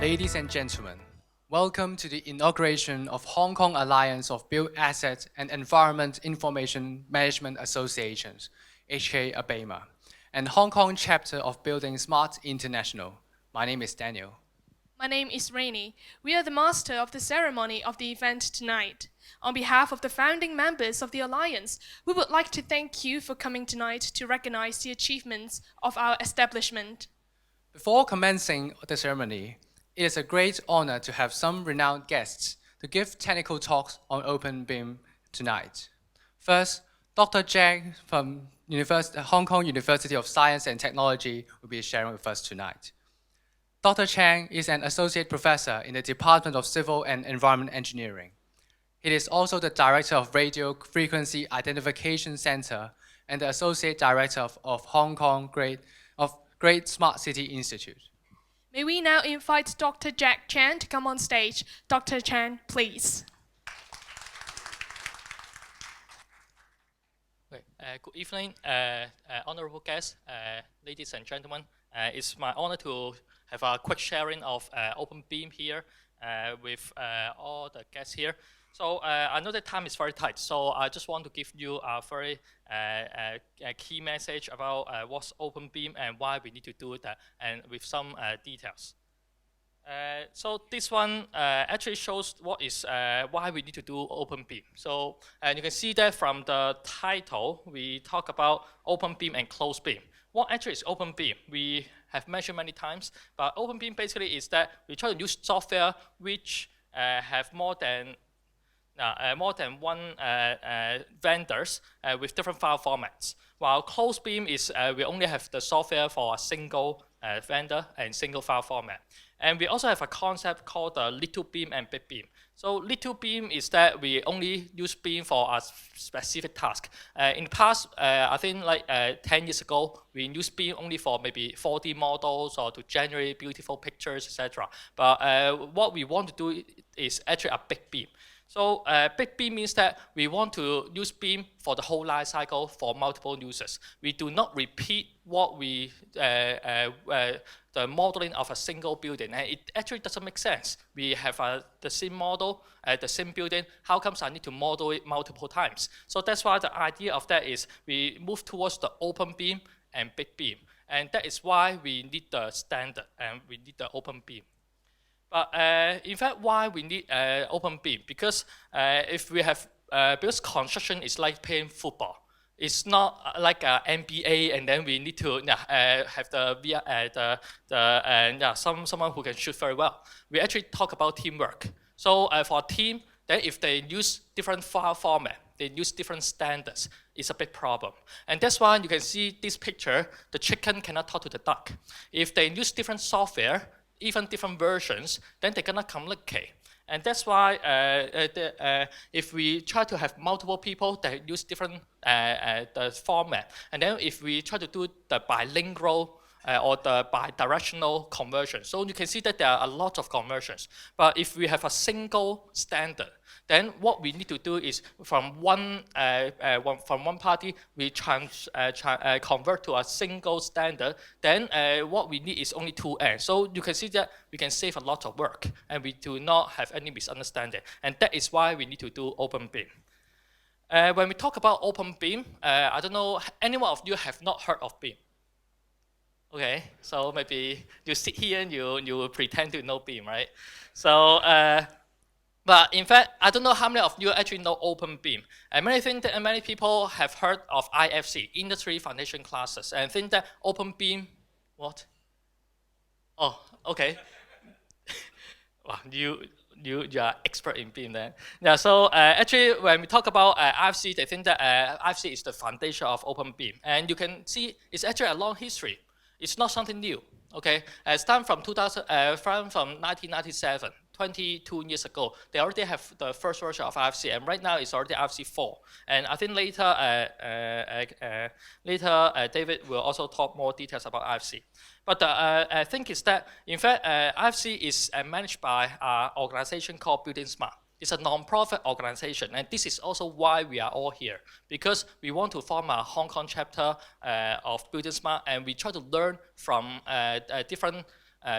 Ladies and gentlemen, welcome to the inauguration of Hong Kong Alliance of Built Asset and Environment Information Management Associations, HKABAEIMA, and Hong Kong chapter of Building Smart International. My name is Daniel. My name is Rainey. We are the master of the ceremony of the event tonight. On behalf of the founding members of the Alliance, we would like to thank you for coming tonight to recognize the achievements of our establishment. Before commencing the ceremony, it is a great honor to have some renowned guests to give technical talks on Open BIM tonight. First, Dr. Jack from Hong Kong University of Science and Technology will be sharing with us tonight. Dr. Chang is an associate professor in the Department of Civil and Environment Engineering. He is also the director of Radio Frequency Identification Center and the associate director of Hong Kong Great Smart City Institute. May we now invite Dr. Jack Chan to come on stage. Dr. Chan, please. Good evening, honorable guests, ladies and gentlemen. It's my honor to have a quick sharing of Open BIM here with all the guests here. So I know that time is very tight, so I just want to give you a very key message about what's Open BIM and why we need to do that, and with some details. So this one actually shows what is why we need to do Open BIM. So you can see that from the title, we talk about Open BIM and Closed BIM. What actually is Open BIM? We have mentioned many times, but Open BIM basically is that we try to use software which have more than one vendors with different file formats. While Closed BIM is we only have the software for a single vendor and single file format. And we also have a concept called Little BIM and Big BIM. So Little BIM is that we only use BIM for a specific task. In the past, I think like 10 years ago, we used BIM only for maybe 4D models or to generate beautiful pictures, etc. But what we want to do is actually a Big BIM. So Big BIM means that we want to use BIM for the whole life cycle for multiple users. We do not repeat what we the modeling of a single building, and it actually doesn't make sense. We have the same model, the same building. How comes I need to model it multiple times? So that's why the idea of that is we move towards the Open BIM and Big BIM, and that is why we need the standard and we need the Open BIM. But in fact, why we need Open BIM? Because if we have, because construction is like playing football. It's not like NBA, and then we need to have someone who can shoot very well. We actually talk about teamwork. So for a team, then if they use different file format, they use different standards, it's a big problem. And that's why you can see this picture, the chicken cannot talk to the duck. If they use different software, even different versions, then they're gonna communicate. And that's why if we try to have multiple people that use different the format, and then if we try to do the bilingual or the bi-directional conversion, so you can see that there are a lot of conversions. But if we have a single standard, then what we need to do is from one party we convert to a single standard. Then what we need is only two ends. So you can see that we can save a lot of work, and we do not have any misunderstanding. And that is why we need to do Open BIM. When we talk about Open BIM, I don't know, any one of you have not heard of BIM? Okay, so maybe you sit here and you pretend to know BIM, right? So, but in fact, I don't know how many of you actually know Open BIM. And many people have heard of IFC, Industry Foundation Classes, and think that Open BIM, what? Oh, okay. Wow, you are expert in BIM then. Yeah, so actually when we talk about IFC, they think that IFC is the foundation of Open BIM. And you can see it's actually a long history. It's not something new, okay? Starting from 1997, 22 years ago, they already have the first version of IFC, and right now it's already IFC 4. And I think later, David will also talk more details about IFC. But the thing is that, in fact, IFC is managed by an organization called Building Smart. It's a non-profit organization, and this is also why we are all here, because we want to form a Hong Kong chapter of Building Smart, and we try to learn from different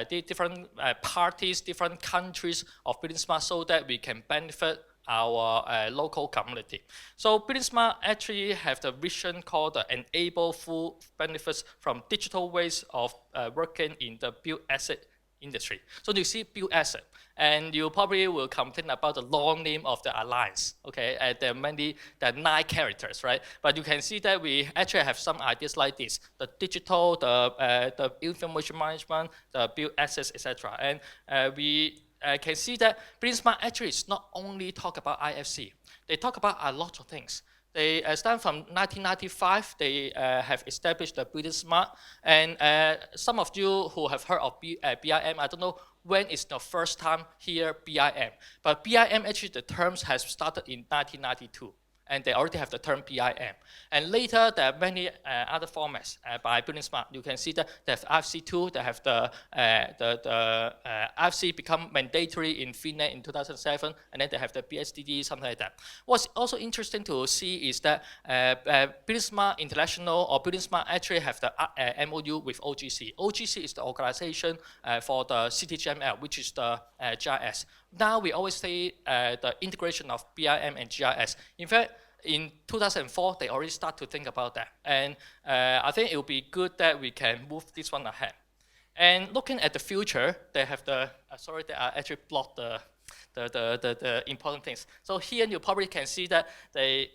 the different parties, different countries of Building Smart so that we can benefit our local community. So Building Smart actually have the vision called enable full benefits from digital ways of working in the build asset industry. So you see build asset, and you probably will complain about the long name of the alliance. Okay, there are 9 characters, right? But you can see that we actually have some ideas like this: the digital, the information management, the build assets, etc. And we can see that Building Smart actually is not only talk about IFC. They talk about a lot of things. They start from 1995. They have established the Building Smart, and some of you who have heard of BIM, I don't know when is the first time hear BIM, but BIM actually the terms has started in 1992. And they already have the term BIM. And later, there are many other formats by Building Smart. You can see that they have IFC2, they have the IFC become mandatory in FinNet in 2007, and then they have the BSDD, something like that. What's also interesting to see is that Building Smart International or Building Smart actually have the MOU with OGC. OGC is the organization for the CTGML, which is the GIS. Now we always say the integration of BIM and GIS. In fact, in 2004, they already start to think about that. And I think it will be good that we can move this one ahead. And looking at the future, they have the, sorry, they are actually blocked the important things. So here you probably can see that they,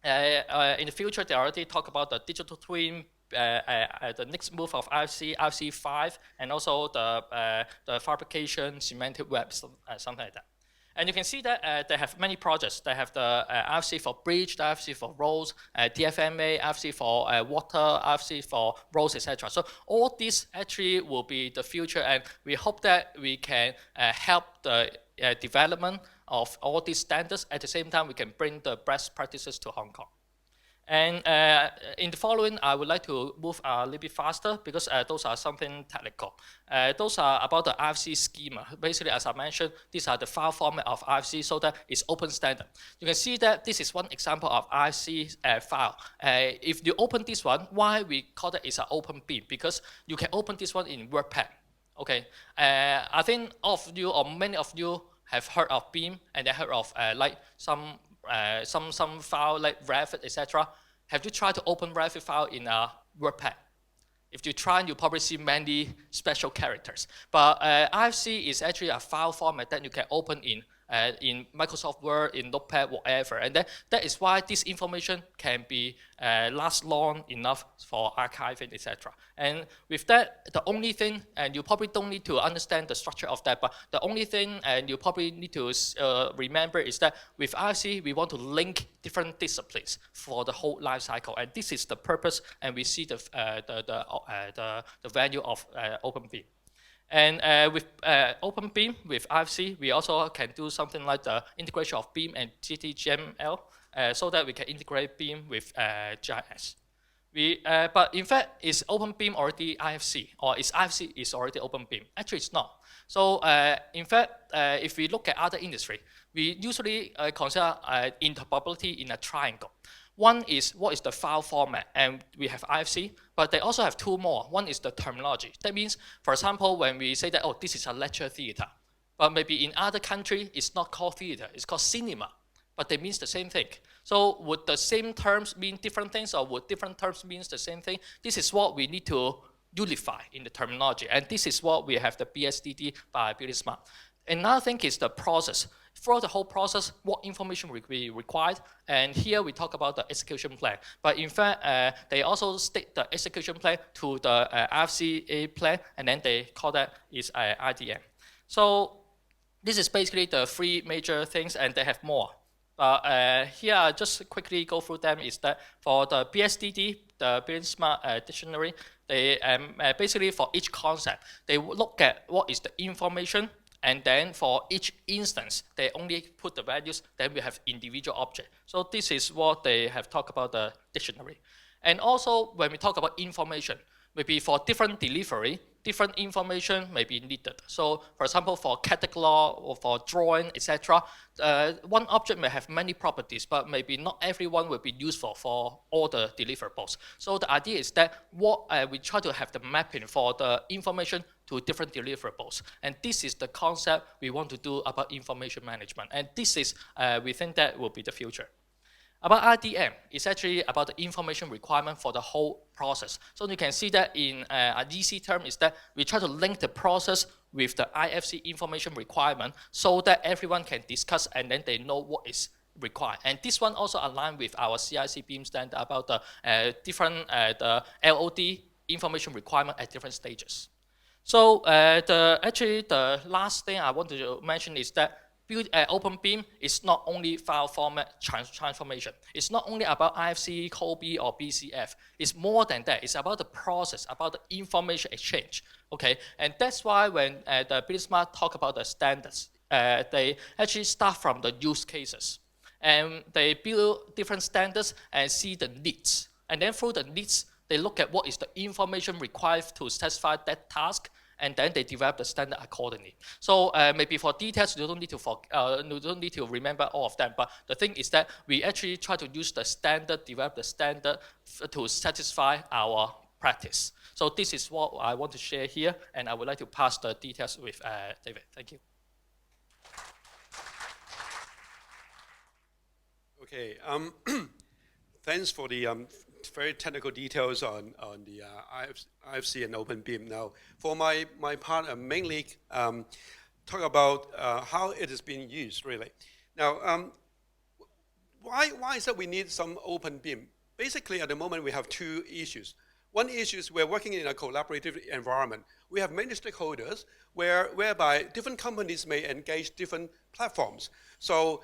in the future, they already talk about the digital twin, the next move of IFC, IFC5, and also the fabrication, semantic web, something like that. And you can see that they have many projects. They have the IFC for bridge, the IFC for roads, DFMA, IFC for water, IFC for roads, etc. So all these actually will be the future, and we hope that we can help the development of all these standards. At the same time, we can bring the best practices to Hong Kong. And in the following, I would like to move a little bit faster because those are something technical. Those are about the IFC schema. Basically, as I mentioned, these are the file format of IFC so that it's open standard. You can see that this is one example of IFC file. If you open this one, why we call it is an open beam? Because you can open this one in WordPad. Okay, I think all of you or many of you have heard of Beam and they heard of like some file like Revit, etc. Have you tried to open Revit file in a WordPad? If you try, you probably see many special characters. But IFC is actually a file format that you can open in Microsoft Word, in Notepad, whatever. And that is why this information can be last long enough for archiving, etc. And with that, the only thing, and you probably don't need to understand the structure of that, but the only thing, and you probably need to remember is that with IFC, we want to link different disciplines for the whole life cycle. And this is the purpose, and we see the value of OpenBeam. And with OpenBeam, with IFC, we also can do something like the integration of Beam and GTGML so that we can integrate Beam with GIS. But in fact, is OpenBeam already IFC, or is IFC is already OpenBeam? Actually, it's not. So in fact, if we look at other industry, we usually consider interoperability in a triangle. One is what is the file format, and we have IFC, but they also have two more. One is the terminology. That means, for example, when we say that, oh, this is a lecture theater, but maybe in other country, it's not called theater, it's called cinema, but they mean the same thing. So would the same terms mean different things, or would different terms mean the same thing? This is what we need to unify in the terminology, and this is what we have the BSDD by Building Smart. Another thing is the process. For the whole process, what information will be required? And here we talk about the execution plan. But in fact, they also stick the execution plan to the IFCA plan, and then they call that is IDM. So this is basically the three major things, and they have more. Here, I'll just quickly go through them, is that for the BSDD, the Building Smart Dictionary, they basically for each concept, they look at what is the information, and then for each instance, they only put the values, then we have individual object. So this is what they have talked about the dictionary. And also, when we talk about information, maybe for different delivery, different information may be needed. So, for example, for catalog or for drawing, etc., one object may have many properties, but maybe not everyone will be useful for all the deliverables. So the idea is that we try to have the mapping for the information to different deliverables. And this is the concept we want to do about information management. And this is, we think that will be the future. About IDM, it's actually about the information requirement for the whole process. So you can see that in an easy term is that we try to link the process with the IFC information requirement so that everyone can discuss and then they know what is required. And this one also aligned with our CIC BEAM standard about the different the LOD information requirement at different stages. So actually the last thing I want to mention is that OpenBeam is not only file format transformation. It's not only about IFC, COBE, or BCF. It's more than that. It's about the process, about the information exchange. Okay, and that's why when the BuildSmart talk about the standards, they actually start from the use cases, and they build different standards and see the needs, and then through the needs, they look at what is the information required to satisfy that task, and then they develop the standard accordingly. So maybe for details, you don't need to remember all of them. But the thing is that we actually try to use the standard, develop the standard to satisfy our practice. So this is what I want to share here, and I would like to pass the details with David. Thank you. Okay. Thanks for the very technical details on the IFC and OpenBeam. Now, for my part, I mainly talk about how it is being used, really. Now, why is that we need some OpenBeam? Basically, at the moment, we have two issues. One issue is we're working in a collaborative environment. We have many stakeholders whereby different companies may engage different platforms. So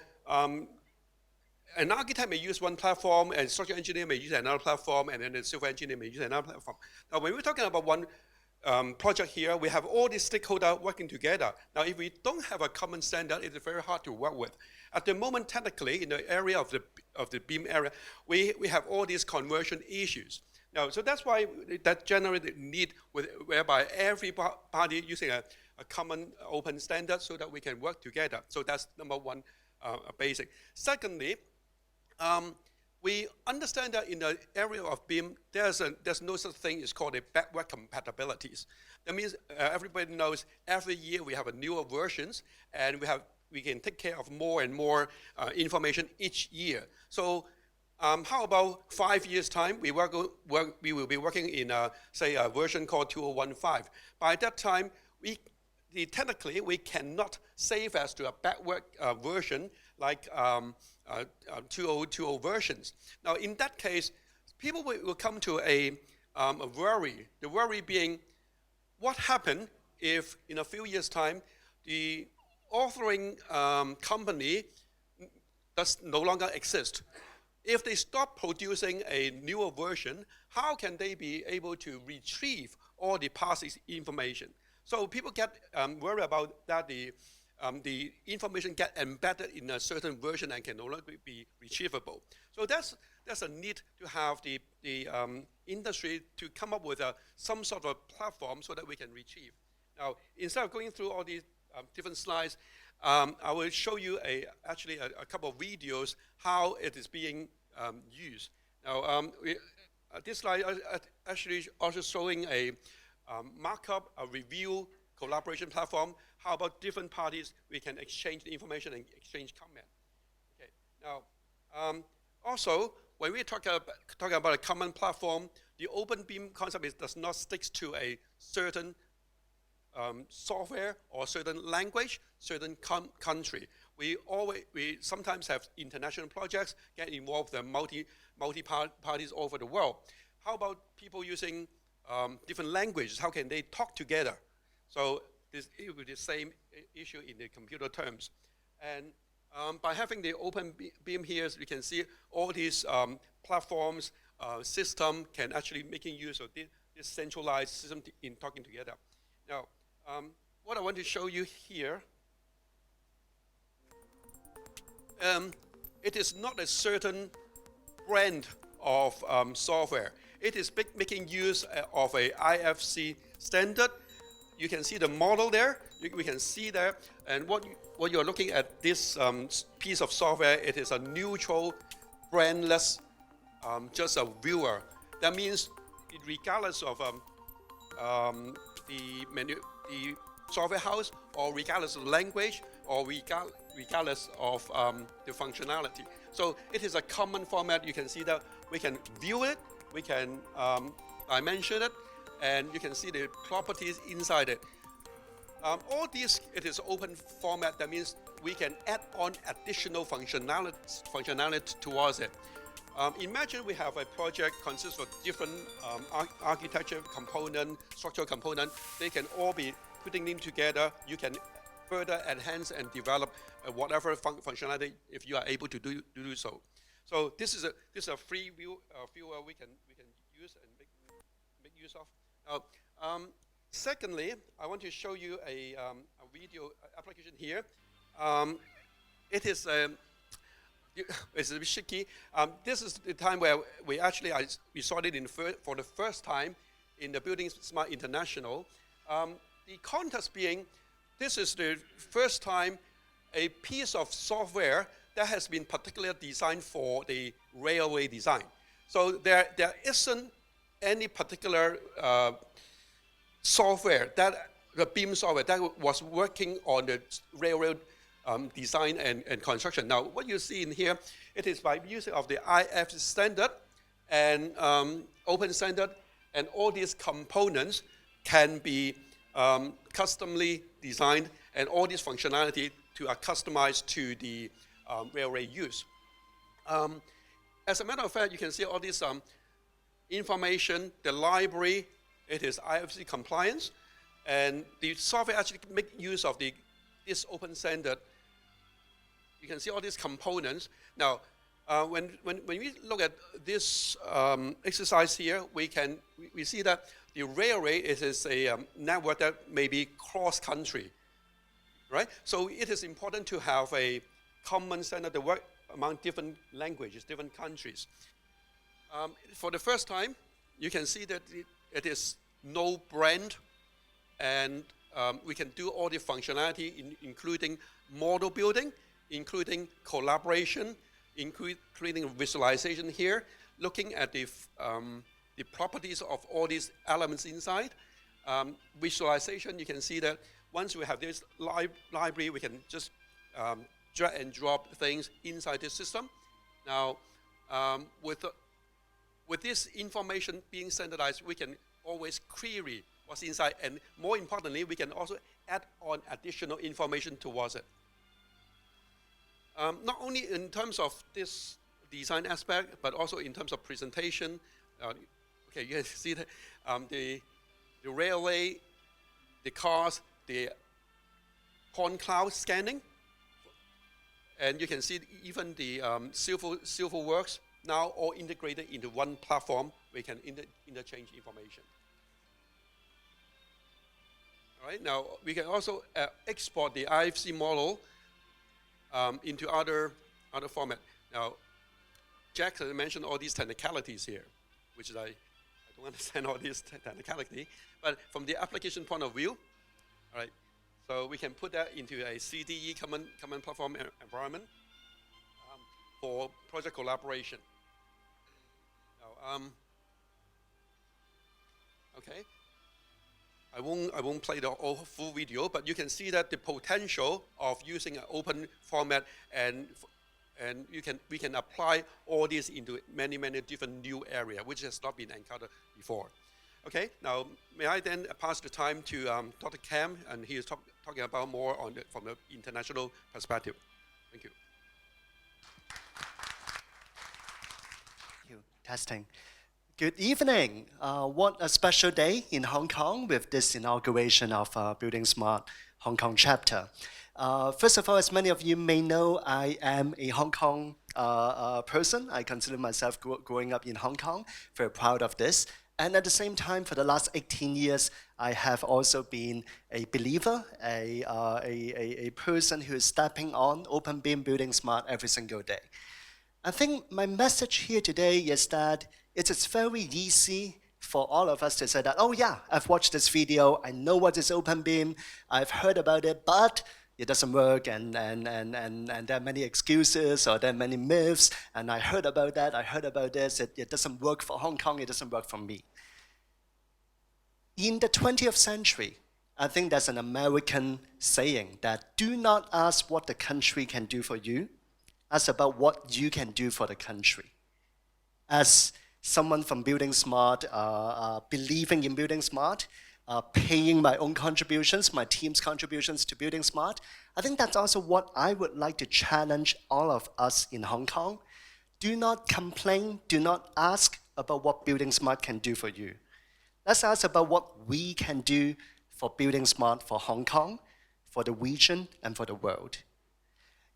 an architect may use one platform, and structural engineer may use another platform, and then the civil engineer may use another platform. Now, when we're talking about one project here, we have all these stakeholders working together. Now, if we don't have a common standard, it's very hard to work with. At the moment, technically, in the area of the BEAM area, we have all these conversion issues. Now, so that's why that generated need whereby every party using a common open standard so that we can work together. So that's number one, basic. Secondly, we understand that in the area of BEAM, there's no such thing as called a backward compatibilities. That means everybody knows every year we have a newer versions, and we can take care of more and more information each year. So how about 5 years' time? We will be working in say a version called 2015. By that time, technically we cannot save as to a backward version like 2020 versions. Now, in that case, people will come to a worry. The worry being, what happens if in a few years' time the authoring company does no longer exist? If they stop producing a newer version, how can they be able to retrieve all the past information? So people get worried about that the information get embedded in a certain version and can no longer be retrievable. So that's a need to have the industry to come up with some sort of platform so that we can retrieve. Now, instead of going through all these different slides, I will show you actually a couple of videos how it is being used. Now, this slide actually also showing a markup, a review collaboration platform. How about different parties, we can exchange the information and exchange comment. Okay. Now, also, when we talk about a common platform, the OpenBeam concept does not stick to a certain software or certain language, certain country. We sometimes have international projects get involved in multi parties all over the world. How about people using different languages? How can they talk together? So it will be the same issue in the computer terms. And by having the OpenBeam here, you can see all these platforms, system can actually making use of this centralized system in talking together. Now, what I want to show you here, it is not a certain brand of software. It is making use of a IFC standard, you can see the model there. We can see there, and what you're looking at this piece of software, it is a neutral, brandless, just a viewer. That means, regardless of the software house, or regardless of language, or regardless of the functionality. So it is a common format. You can see that we can view it, we can dimension it, and you can see the properties inside it. All these, it is open format. That means we can add on additional functionality towards it. Imagine we have a project consists of different architecture component, structural component. They can all be putting them together. You can further enhance and develop whatever functionality if you are able to do so. So this is a free viewer we can use and make use of. Now, secondly, I want to show you a video application here. It is it's a bit shaky. This is the time where we saw it for the first time in the Building Smart International. The context being, this is the first time a piece of software that has been particularly designed for the railway design. So there isn't any particular software, the BIM software that was working on the railroad design and construction. Now, what you see in here, it is by using of the IF standard and open standard, and all these components can be customly designed, and all this functionality are customized to the railway use. As a matter of fact, you can see all this information, the library, it is IFC compliance, and the software actually make use of this open standard. You can see all these components. Now, when we look at this exercise here, we see that the railway is a network that may be cross-country, right? So it is important to have a common standard that work among different languages, different countries. For the first time, you can see that it is no brand, and we can do all the functionality, including model building, including collaboration, including visualization here, looking at the properties of all these elements inside. Visualization, you can see that once we have this library, we can just drag and drop things inside the system. Now, with this information being standardized, we can always query what's inside, and more importantly, we can also add on additional information towards it. Not only in terms of this design aspect, but also in terms of presentation. Okay, you can see that the railway, the cars, the point cloud scanning, and you can see even the civil works now all integrated into one platform. We can interchange information. All right, now we can also export the IFC model into other format. Now, Jack mentioned all these technicalities here, which I don't understand all these technicality, but from the application point of view, all right, so we can put that into a CDE common platform environment for project collaboration. Now, okay. I won't play the full video, but you can see that the potential of using an open format, and we can apply all this into many different new areas, which has not been encountered before. Okay, now may I then pass the time to Dr. Cam, and he is talking about more from the international perspective. Thank you. Thank you. Testing. Good evening. What a special day in Hong Kong with this inauguration of Building Smart Hong Kong chapter. First of all, as many of you may know, I am a Hong Kong person. I consider myself growing up in Hong Kong, very proud of this. And at the same time, for the last 18 years, I have also been a believer, a person who is stepping on Open BIM Building Smart every single day. I think my message here today is that it is very easy for all of us to say that, oh yeah, I've watched this video, I know what is OpenBeam, I've heard about it, but it doesn't work, and there are many excuses, or there are many myths, and I heard about that, I heard about this, it doesn't work for Hong Kong, it doesn't work for me. In the 20th century, I think there's an American saying that do not ask what the country can do for you, ask about what you can do for the country. As someone from Building Smart, believing in Building Smart, paying my own contributions, my team's contributions to Building Smart, I think that's also what I would like to challenge all of us in Hong Kong. Do not complain, do not ask about what Building Smart can do for you. Let's ask about what we can do for Building Smart for Hong Kong, for the region, and for the world.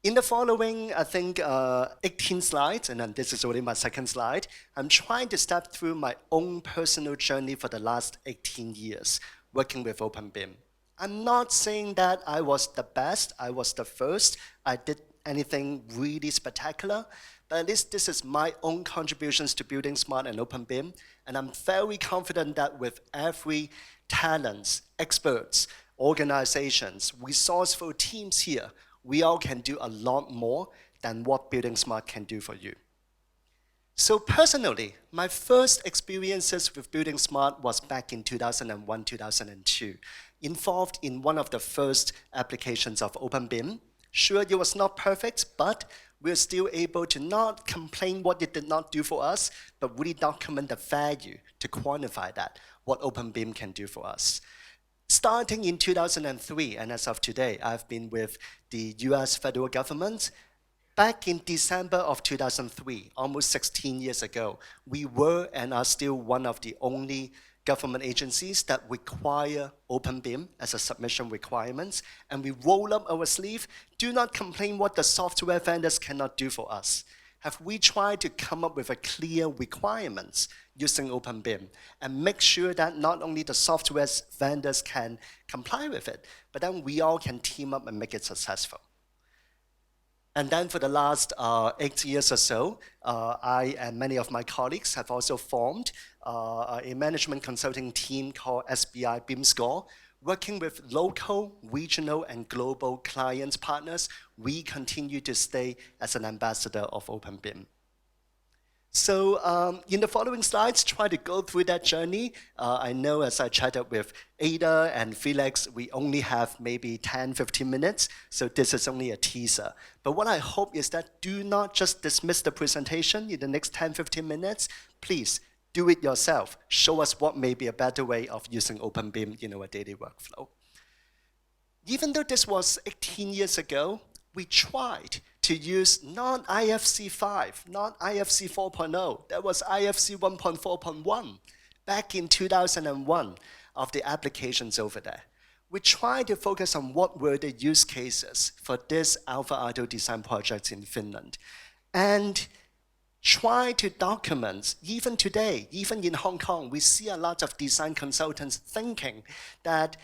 In the following, I think, 18 slides, and then this is already my second slide, I'm trying to step through my own personal journey for the last 18 years, working with OpenBeam. I'm not saying that I was the best, I was the first, I did anything really spectacular, but at least this is my own contributions to Building Smart and OpenBeam, and I'm very confident that with every talents, experts, organizations, resourceful teams here, we all can do a lot more than what Building Smart can do for you. So personally, my first experiences with Building Smart was back in 2001, 2002, involved in one of the first applications of OpenBeam. Sure, it was not perfect, but we're still able to not complain what it did not do for us, but really document the value to quantify that, what OpenBeam can do for us. Starting in 2003, and as of today, I've been with the US federal government. Back in December of 2003, almost 16 years ago, we were and are still one of the only government agencies that require OpenBeam as a submission requirement, and we roll up our sleeve. Do not complain what the software vendors cannot do for us. Have we tried to come up with a clear requirements using OpenBeam and make sure that not only the software vendors can comply with it, but then we all can team up and make it successful. And then for the last 8 years or so, I and many of my colleagues have also formed a management consulting team called SBI BeamScore. Working with local, regional, and global clients, partners, we continue to stay as an ambassador of OpenBeam. So in the following slides, try to go through that journey. I know as I chatted with Ada and Felix, we only have maybe 10, 15 minutes, so this is only a teaser. But what I hope is that do not just dismiss the presentation in the next 10, 15 minutes. Please do it yourself. Show us what may be a better way of using OpenBeam in our daily workflow. Even though this was 18 years ago, we tried to use not IFC 5, not IFC 4.0, that was IFC 1.4.1 back in 2001 of the applications over there. We tried to focus on what were the use cases for this Alpha Auto design projects in Finland. And try to document, even today, even in Hong Kong, we see a lot of design consultants thinking that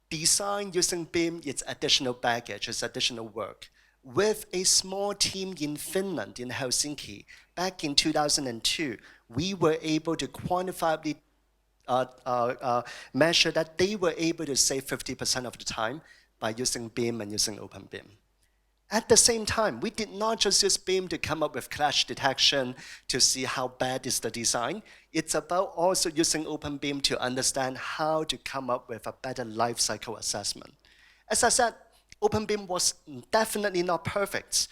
design using BIM is additional baggage, is additional work. With a small team in Finland, in Helsinki, back in 2002, we were able to quantifiably measure that they were able to save 50% of the time by using BIM and using OpenBeam. At the same time, we did not just use BIM to come up with clash detection to see how bad is the design. It's about also using OpenBeam to understand how to come up with a better life cycle assessment. As I said, OpenBeam was definitely not perfect.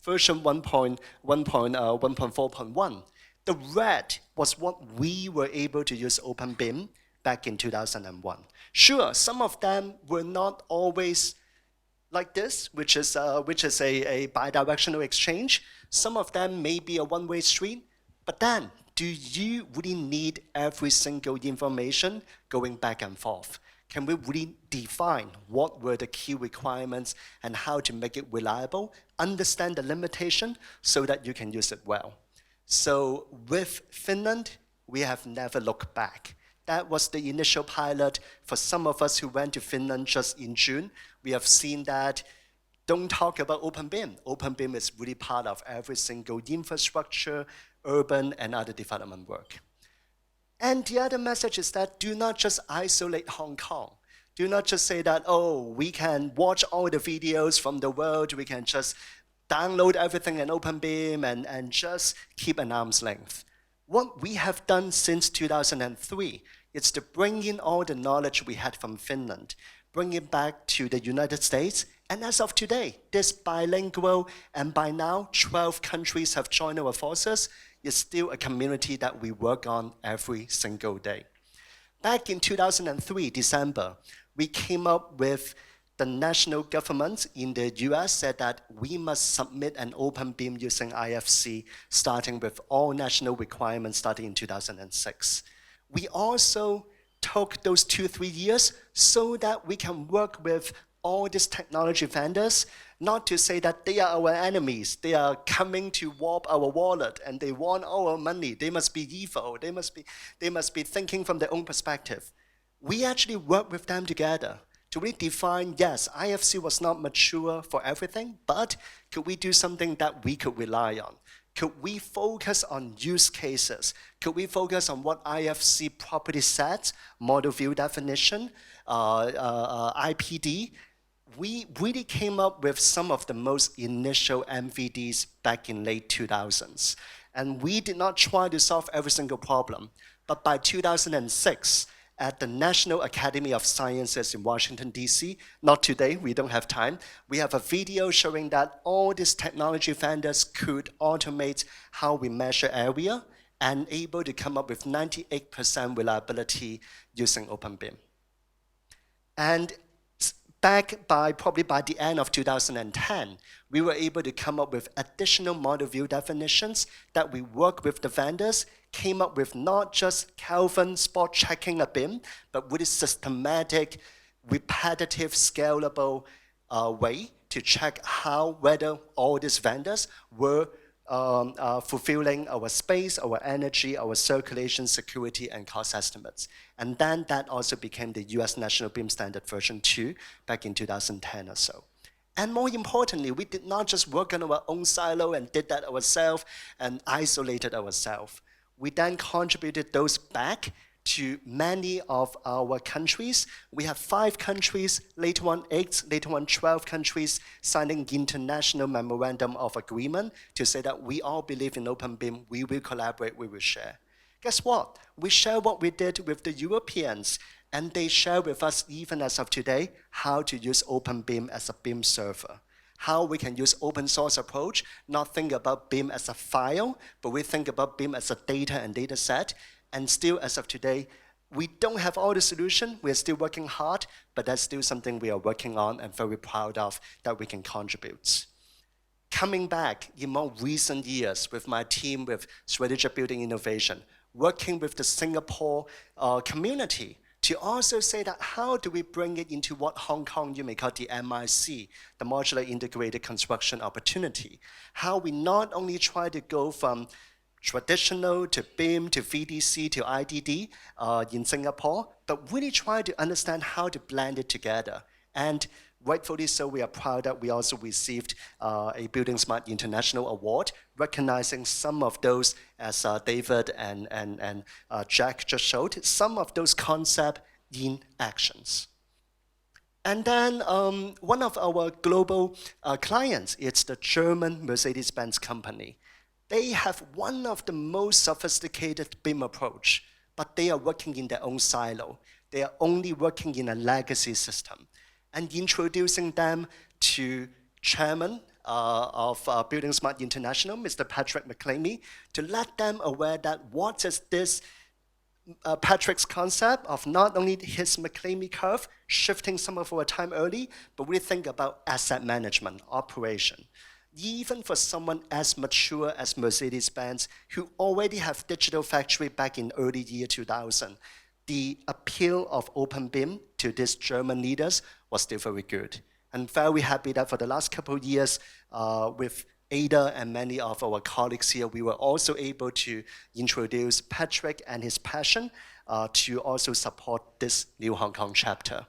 Version 1.4.1. The red was what we were able to use OpenBeam back in 2001. Sure, some of them were not always like this, which is a bidirectional exchange. Some of them may be a one-way street, but then do you really need every single information going back and forth? Can we really define what were the key requirements and how to make it reliable, understand the limitation so that you can use it well? So with Finland, we have never looked back. That was the initial pilot. For some of us who went to Finland just in June, we have seen that don't talk about OpenBeam. OpenBeam is really part of every single infrastructure, urban, and other development work. And the other message is that do not just isolate Hong Kong. Do not just say that, oh, we can watch all the videos from the world, we can just download everything in OpenBeam and just keep an arm's length. What we have done since 2003 is to bring in all the knowledge we had from Finland, bring it back to the United States, and as of today, this bilingual, and by now 12 countries have joined our forces, is still a community that we work on every single day. Back in 2003, December, we came up with the national government in the US said that we must submit an open beam using IFC, starting with all national requirements starting in 2006. We also took those 2-3 years so that we can work with all these technology vendors, not to say that they are our enemies, they are coming to warp our wallet and they want our money, they must be evil, they must be thinking from their own perspective. We actually work with them together to really define, yes, IFC was not mature for everything, but could we do something that we could rely on? Could we focus on use cases? Could we focus on what IFC property sets, model view definition, IPD? We really came up with some of the most initial MVDs back in late 2000s. And we did not try to solve every single problem. But by 2006, at the National Academy of Sciences in Washington, D.C. Not today, we don't have time. We have a video showing that all these technology vendors could automate how we measure area and able to come up with 98% reliability using OpenBeam. And probably by the end of 2010, we were able to come up with additional model view definitions that we work with the vendors, came up with not just Kelvin spot checking a BIM, but with a systematic, repetitive, scalable way to check whether all these vendors were fulfilling our space, our energy, our circulation, security, and cost estimates. And then that also became the US National BIM Standard version 2 back in 2010 or so. And more importantly, we did not just work on our own silo and did that ourselves and isolated ourselves. We then contributed those back to many of our countries. We have 5 countries, later on 8, later on 12 countries signing international memorandum of agreement to say that we all believe in OpenBeam, we will collaborate, we will share. Guess what? We share what we did with the Europeans, and they share with us, even as of today, how to use OpenBeam as a BIM server. How we can use open source approach, not think about BIM as a file, but we think about BIM as a data and data set. And still, as of today, we don't have all the solution. We're still working hard, but that's still something we are working on and very proud of that we can contribute. Coming back in more recent years with my team with Strategic Building Innovation, working with the Singapore community, to also say that how do we bring it into what Hong Kong you may call the MIC, the Modular Integrated Construction Opportunity. How we not only try to go from traditional to BIM to VDC to IDD in Singapore, but really try to understand how to blend it together. And rightfully so, we are proud that we also received a Building Smart International Award, recognizing some of those, as David and Jack just showed, some of those concepts in actions. And then one of our global clients, it's the German Mercedes-Benz company. They have one of the most sophisticated BIM approach, but they are working in their own silo. They are only working in a legacy system. And introducing them to chairman of Building Smart International, Mr. Patrick McClamey, to let them aware that what is this Patrick's concept of not only his McClamey curve, shifting some of our time early, but we think about asset management, operation. Even for someone as mature as Mercedes-Benz, who already have digital factory back in early year 2000, the appeal of OpenBeam to these German leaders was still very good. And very happy that for the last couple of years, with Ada and many of our colleagues here, we were also able to introduce Patrick and his passion to also support this new Hong Kong chapter.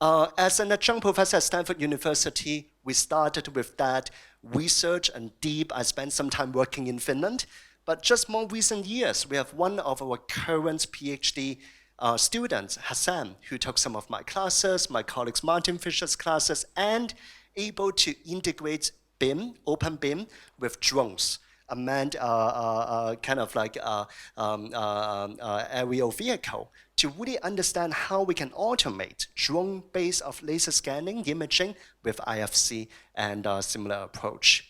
As an adjunct professor at Stanford University, we started with that research and deep. I spent some time working in Finland. But just more recent years, we have one of our current PhD students, Hassan, who took some of my classes, my colleagues Martin Fisher's classes, and able to integrate BIM, open BIM, with drones, a manned kind of like aerial vehicle, to really understand how we can automate drone-based of laser scanning, imaging with IFC and similar approach.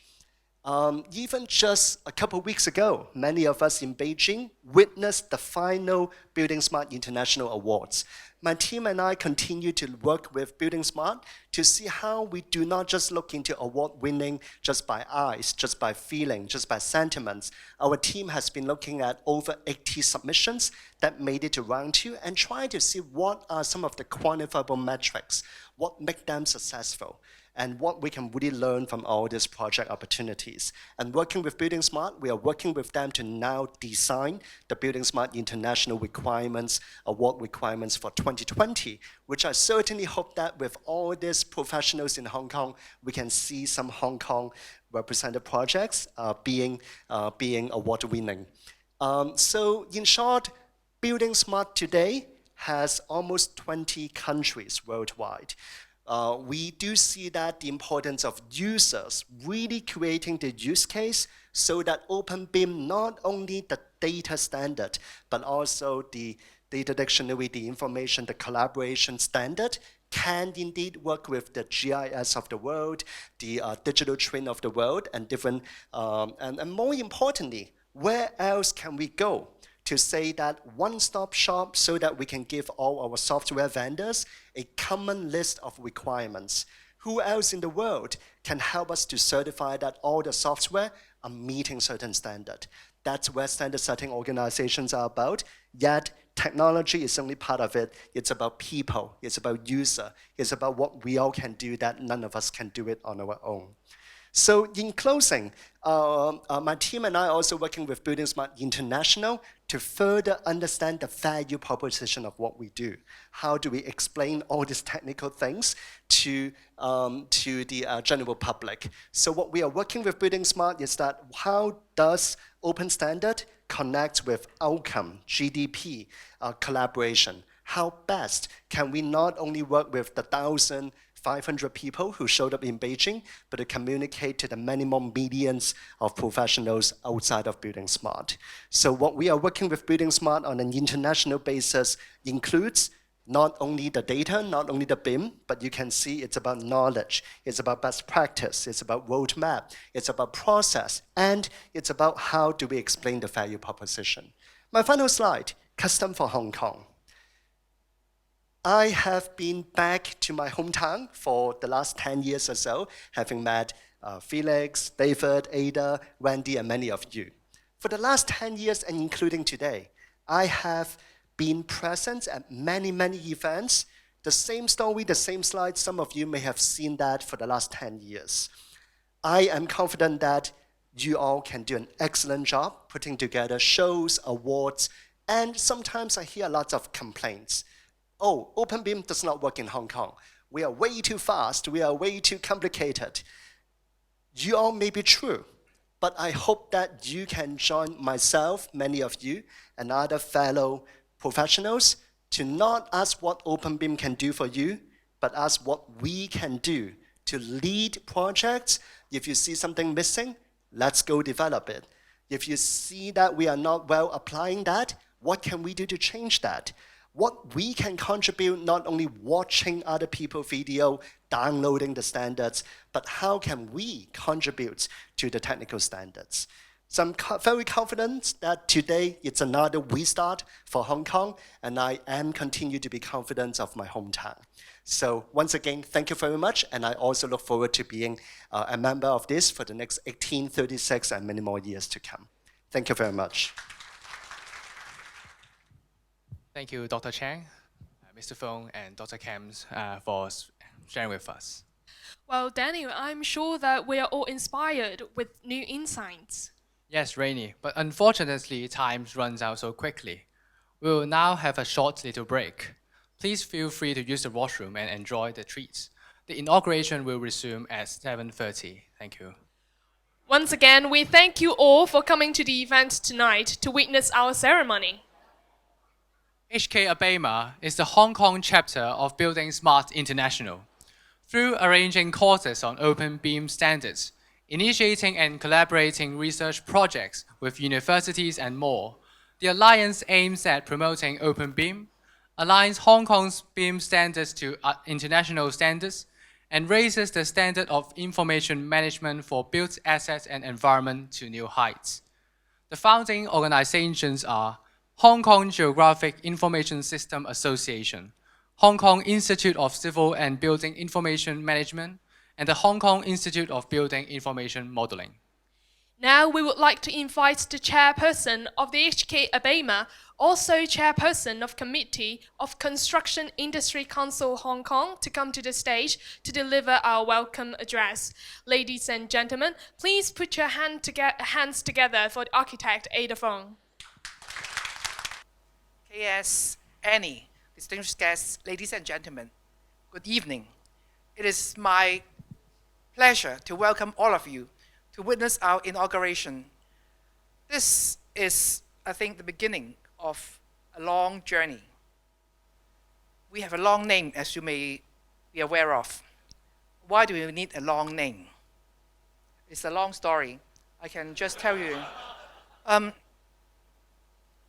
Even just a couple of weeks ago, many of us in Beijing witnessed the final Building Smart International Awards. My team and I continue to work with Building Smart to see how we do not just look into award winning just by eyes, just by feeling, just by sentiments. Our team has been looking at over 80 submissions that made it to round 2 and trying to see what are some of the quantifiable metrics, what make them successful, and what we can really learn from all these project opportunities. And working with Building Smart, we are working with them to now design the Building Smart International requirements, award requirements for 2020, which I certainly hope that with all these professionals in Hong Kong, we can see some Hong Kong represented projects being award winning. So in short, Building Smart today has almost 20 countries worldwide. We do see that the importance of users really creating the use case so that OpenBIM, not only the data standard, but also the data dictionary, the information, the collaboration standard, can indeed work with the GIS of the world, the digital twin of the world, and different, and more importantly, where else can we go to say that one-stop shop so that we can give all our software vendors a common list of requirements? Who else in the world can help us to certify that all the software are meeting certain standard? That's where standard setting organizations are about, yet technology is only part of it. It's about people, it's about user, it's about what we all can do that none of us can do it on our own. So in closing, my team and I are also working with Building Smart International to further understand the value proposition of what we do. How do we explain all these technical things to the general public? So what we are working with Building Smart is that how does open standard connect with outcome, GDP, collaboration? How best can we not only work with the 1,500 people who showed up in Beijing, but to communicate to the many more millions of professionals outside of Building Smart? So what we are working with Building Smart on an international basis includes not only the data, not only the BIM, but you can see it's about knowledge, it's about best practice, it's about roadmap, it's about process, and it's about how do we explain the value proposition. My final slide, custom for Hong Kong. I have been back to my hometown for the last 10 years or so, having met Felix, David, Ada, Wendy, and many of you. For the last 10 years, and including today, I have been present at many, many events. The same story, the same slide, some of you may have seen that for the last 10 years. I am confident that you all can do an excellent job putting together shows, awards, and sometimes I hear lots of complaints. Oh, OpenBIM does not work in Hong Kong. We are way too fast, we are way too complicated. You all may be true, but I hope that you can join myself, many of you, and other fellow professionals to not ask what OpenBIM can do for you, but ask what we can do to lead projects. If you see something missing, let's go develop it. If you see that we are not well applying that, what can we do to change that? What we can contribute, not only watching other people's video, downloading the standards, but how can we contribute to the technical standards? So I'm very confident that today it's another restart for Hong Kong, and I am continue to be confident of my hometown. So once again, thank you very much, and I also look forward to being a member of this for the next 18, 36, and many more years to come. Thank you very much. Thank you, Dr. Chang, Mr. Fong, and Dr. Kems for sharing with us. Well, Daniel, I'm sure that we are all inspired with new insights. Yes, Rainy, but unfortunately, time runs out so quickly. We will now have a short little break. Please feel free to use the washroom and enjoy the treats. The inauguration will resume at 7:30. Thank you. Once again, we thank you all for coming to the event tonight to witness our ceremony. HKABAEIMA is the Hong Kong chapter of Building Smart International. Through arranging courses on open BIM standards, initiating and collaborating research projects with universities and more, the Alliance aims at promoting open BIM, aligns Hong Kong's BIM standards to international standards, and raises the standard of information management for built assets and environment to new heights. The founding organizations are Hong Kong Geographic Information System Association, Hong Kong Institute of Civil and Building Information Management, and the Hong Kong Institute of Building Information Modeling. Now we would like to invite the chairperson of the HKABAEIMA, also chairperson of Committee of Construction Industry Council Hong Kong, to come to the stage to deliver our welcome address. Ladies and gentlemen, please put your hands together for the architect Ada Fong. KS Annie, distinguished guests, ladies and gentlemen, good evening. It is my pleasure to welcome all of you to witness our inauguration. This is, I think, the beginning of a long journey. We have a long name, as you may be aware of. Why do we need a long name? It's a long story. I can just tell you.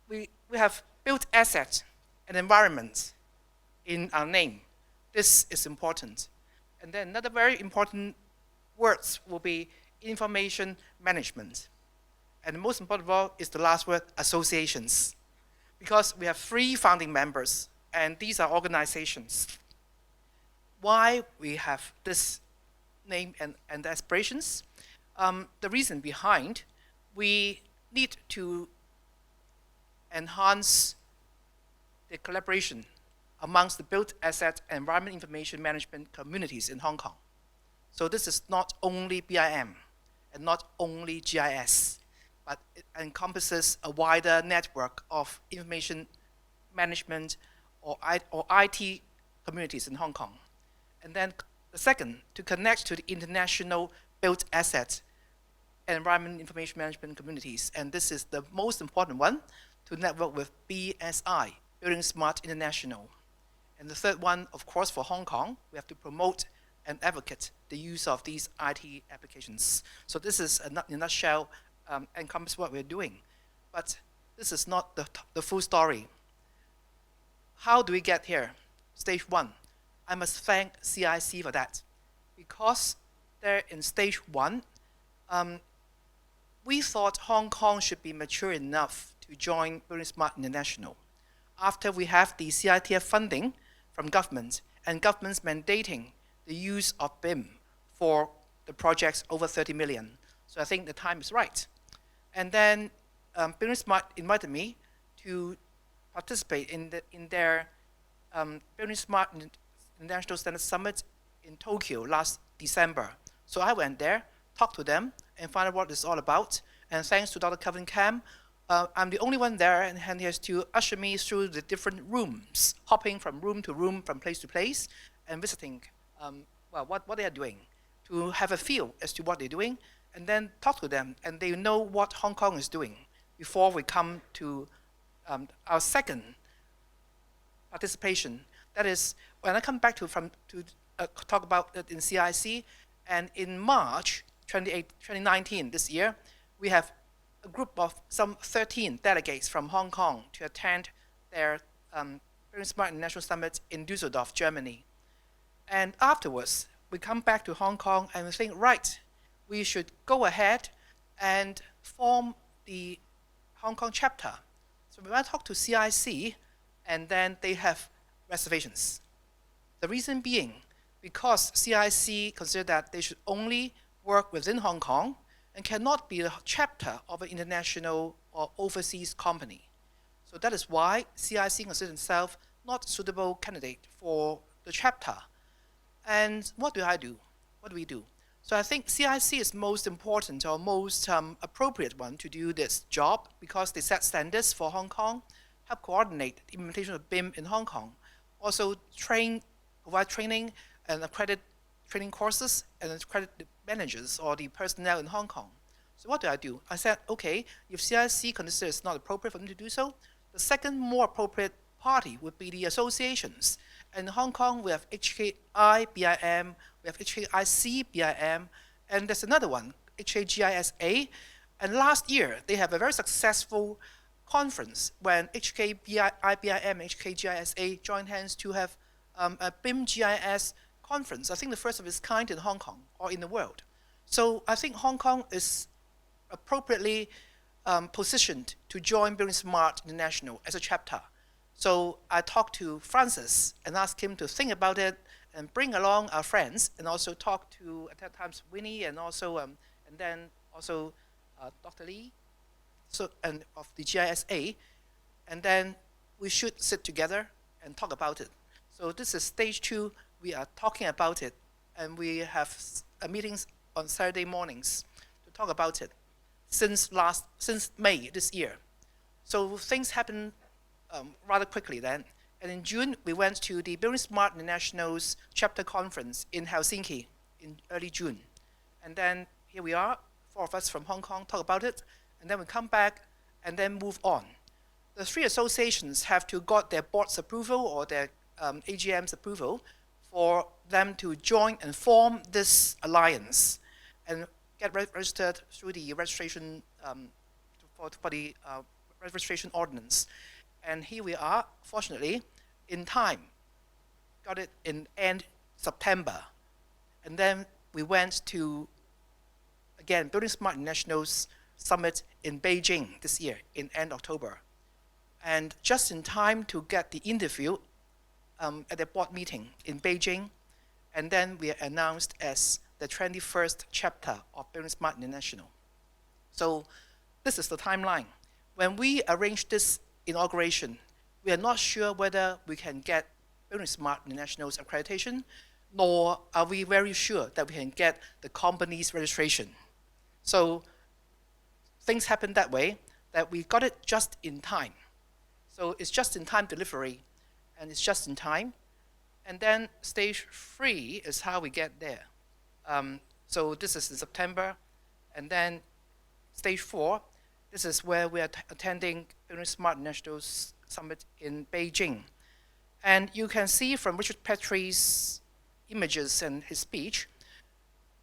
We have built assets and environments in our name. This is important. And then another very important words will be information management. And the most important of all is the last word, associations. Because we have 3 founding members, and these are organizations. Why we have this name and aspirations? The reason behind, we need to enhance the collaboration amongst the built asset and environment information management communities in Hong Kong. So this is not only BIM and not only GIS, but it encompasses a wider network of information management or IT communities in Hong Kong. And then the second, to connect to the international built assets and environment information management communities. And this is the most important one, to network with BSI, Building Smart International. And the third one, of course, for Hong Kong, we have to promote and advocate the use of these IT applications. So this is, in a nutshell, encompasses what we're doing. But this is not the full story. How do we get here? Stage 1. I must thank CIC for that. Because they're in stage 1, we thought Hong Kong should be mature enough to join Building Smart International. After we have the CITF funding from government and governments mandating the use of BIM for the projects over 30 million. So I think the time is right. And then Building Smart invited me to participate in their Building Smart International Standard Summit in Tokyo last December. So I went there, talked to them, and found out what it's all about. And thanks to Dr. Kevin Kam, I'm the only one there, and he has to usher me through the different rooms, hopping from room to room, from place to place, and visiting what they are doing, to have a feel as to what they're doing, and then talk to them, and they know what Hong Kong is doing before we come to our second participation. That is, when I come back to talk about it in CIC, and in March 2019, this year, we have a group of some 13 delegates from Hong Kong to attend their Building Smart International Summit in Düsseldorf, Germany. And afterwards, we come back to Hong Kong and we think, right, we should go ahead and form the Hong Kong chapter. So we want to talk to CIC, and then they have reservations. The reason being, because CIC consider that they should only work within Hong Kong and cannot be a chapter of an international or overseas company. So that is why CIC considers itself not suitable candidate for the chapter. And what do I do? What do we do? So I think CIC is most important or most appropriate one to do this job, because they set standards for Hong Kong, help coordinate the implementation of BIM in Hong Kong, also provide training and accredit training courses and accredit the managers or the personnel in Hong Kong. So what do? I said, okay, if CIC considers it's not appropriate for them to do so, the second more appropriate party would be the associations. In Hong Kong, we have HKABAEIMA, we have HKIC-BIM, and there's another one, HKGISA. And last year, they have a very successful conference when HKABAEIMA and HKGISA joined hands to have a BIM GIS conference, I think the first of its kind in Hong Kong or in the world. So I think Hong Kong is appropriately positioned to join Building Smart International as a chapter. So I talked to Francis and asked him to think about it and bring along our friends, and also talk to, at that time, Winnie, and also, and then also Dr. Lee, and of the GISA, and then we should sit together and talk about it. So this is stage 2. We are talking about it, and we have meetings on Saturday mornings to talk about it since May this year. So things happen rather quickly then. And in June, we went to the Building Smart International's chapter conference in Helsinki in early June. And then here we are, 4 of us from Hong Kong talk about it, and then we come back and then move on. The 3 associations have to got their board's approval or their AGM's approval for them to join and form this alliance and get registered through the registration for the registration ordinance. And here we are, fortunately, in time. Got it in end September. And then we went to, again, Building Smart International's summit in Beijing this year, in end October. And just in time to get the interview at the board meeting in Beijing, and then we are announced as the 21st chapter of Building Smart International. So this is the timeline. When we arranged this inauguration, we are not sure whether we can get Building Smart International's accreditation, nor are we very sure that we can get the company's registration. So things happened that way, that we got it just in time. So it's just in time delivery, and it's just in time. And then stage 3 is how we get there. So this is in September, and then stage 4, this is where we are attending Building Smart International's summit in Beijing. And you can see from Richard Petrie's images and his speech,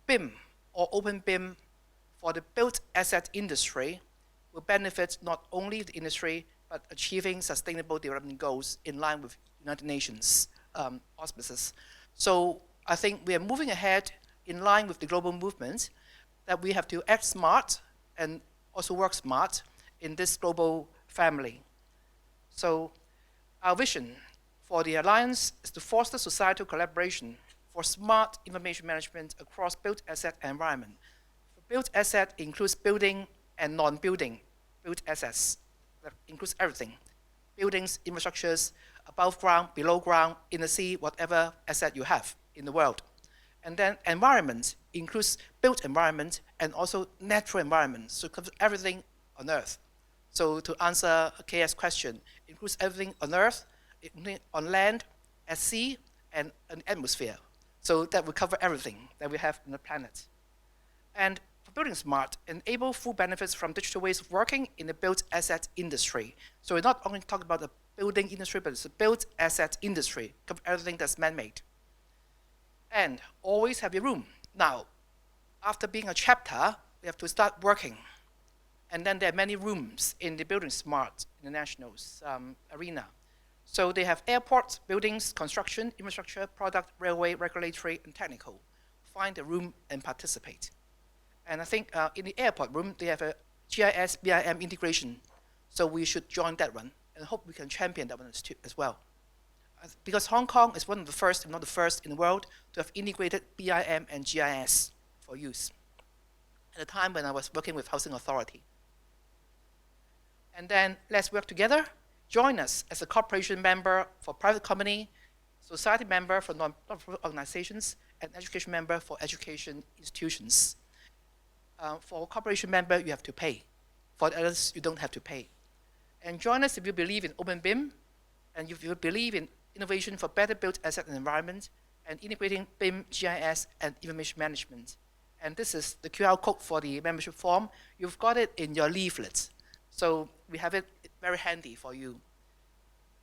BIM, or Open BIM, for the built asset industry will benefit not only the industry, but achieving sustainable development goals in line with United Nations auspices. So I think we are moving ahead in line with the global movement that we have to act smart and also work smart in this global family. So our vision for the Alliance is to foster societal collaboration for smart information management across built asset and environment. Built asset includes building and non-building built assets. That includes everything. Buildings, infrastructures, above ground, below ground, in the sea, whatever asset you have in the world. And then environment includes built environment and also natural environment, so it covers everything on Earth. So to answer KS question, it includes everything on Earth, on land, at sea, and an atmosphere. So that will cover everything that we have on the planet. And for Building Smart, enable full benefits from digital ways of working in the built asset industry. So we're not only talking about the building industry, but it's a built asset industry, cover everything that's man-made. And always have your room. Now, after being a chapter, we have to start working. And then there are many rooms in the Building Smart International's arena. So they have airports, buildings, construction, infrastructure, product, railway, regulatory, and technical. Find a room and participate. And I think in the airport room, they have a GIS-BIM integration. So we should join that one, and hope we can champion that one as well. Because Hong Kong is one of the first, if not the first, in the world to have integrated BIM and GIS for use. At the time when I was working with Housing Authority. And then let's work together. Join us as a corporation member for private company, society member for non-profit organizations, and education member for education institutions. For corporation member, you have to pay. For others, you don't have to pay. And join us if you believe in Open BIM, and if you believe in innovation for better built asset and environment, and integrating BIM, GIS, and information management. And this is the QR code for the membership form. You've got it in your leaflets. So we have it very handy for you.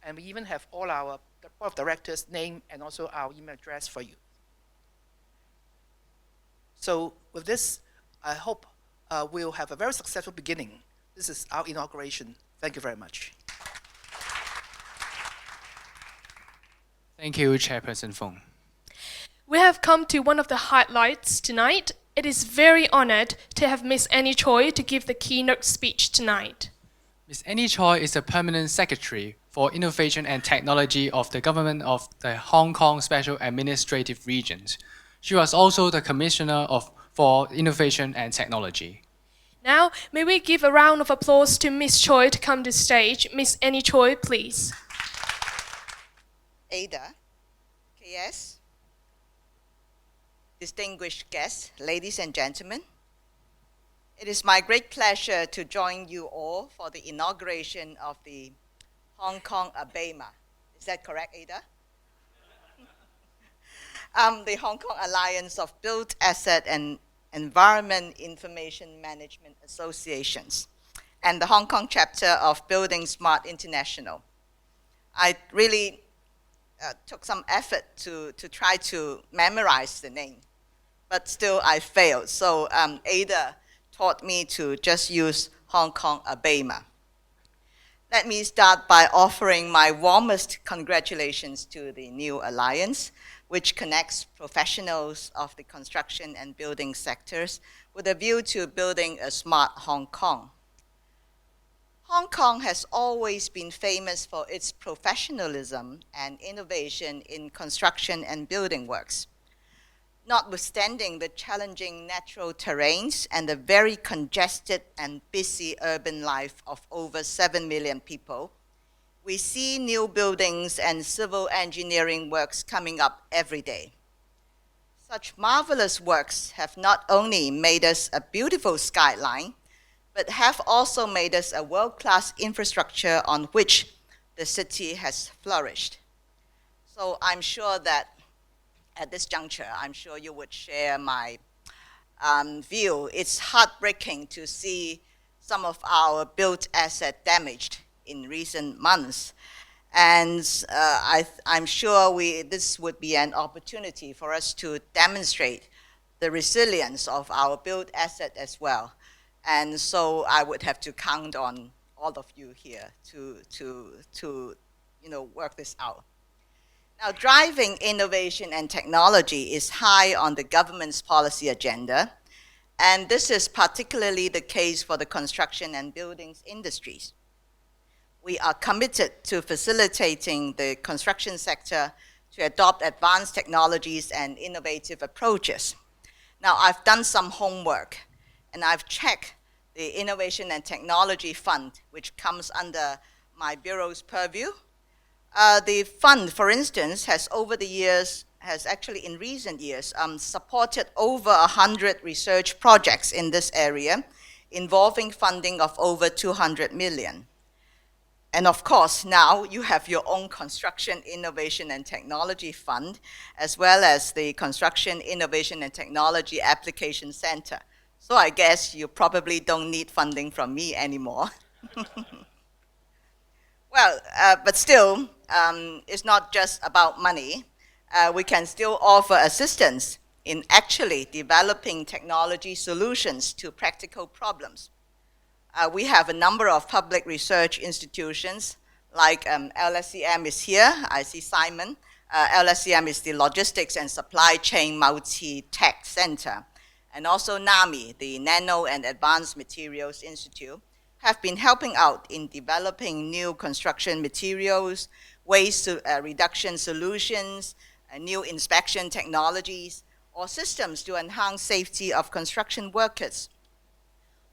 And we even have all our board of directors' name and also our email address for you. So with this, I hope we'll have a very successful beginning. This is our inauguration. Thank you very much. Thank you, Chairperson Fong. We have come to one of the highlights tonight. It is very honored to have Miss Annie Choi to give the keynote speech tonight. Ms. Annie Choi is the Permanent Secretary for Innovation and Technology of the Government of the Hong Kong Special Administrative Regions. She was also the Commissioner for Innovation and Technology. Now, may we give a round of applause to Miss Choi to come to stage. Miss Annie Choi, please. Ada, KS, distinguished guests, ladies and gentlemen, it is my great pleasure to join you all for the inauguration of the Hong Kong HKABAEIMA. Is that correct, Ada? The Hong Kong Alliance of Built Asset and Environment Information Management Associations, and the Hong Kong chapter of Building Smart International. I really took some effort to try to memorize the name, but still I failed. So Ada taught me to just use Hong Kong HKABAEIMA. Let me start by offering my warmest congratulations to the new alliance, which connects professionals of the construction and building sectors with a view to building a smart Hong Kong. Hong Kong has always been famous for its professionalism and innovation in construction and building works. Notwithstanding the challenging natural terrains and the very congested and busy urban life of over 7 million people, we see new buildings and civil engineering works coming up every day. Such marvelous works have not only made us a beautiful skyline, but have also made us a world-class infrastructure on which the city has flourished. So I'm sure that at this juncture, I'm sure you would share my view. It's heartbreaking to see some of our built asset damaged in recent months. And I'm sure this would be an opportunity for us to demonstrate the resilience of our built asset as well. And so I would have to count on all of you here to work this out. Now, driving innovation and technology is high on the government's policy agenda, and this is particularly the case for the construction and buildings industries. We are committed to facilitating the construction sector to adopt advanced technologies and innovative approaches. Now, I've done some homework, and I've checked the Innovation and Technology Fund, which comes under my bureau's purview. The fund, for instance, has actually in recent years supported over 100 research projects in this area, involving funding of over 200 million. And of course, now you have your own Construction Innovation and Technology Fund, as well as the Construction Innovation and Technology Application Center. So I guess you probably don't need funding from me anymore. Well, but still, it's not just about money. We can still offer assistance in actually developing technology solutions to practical problems. We have a number of public research institutions, like LSCM is here. I see Simon. LSCM is the Logistics and Supply Chain Multi-Tech Center. And also NAMI, the Nano and Advanced Materials Institute, have been helping out in developing new construction materials, waste reduction solutions, new inspection technologies, or systems to enhance safety of construction workers.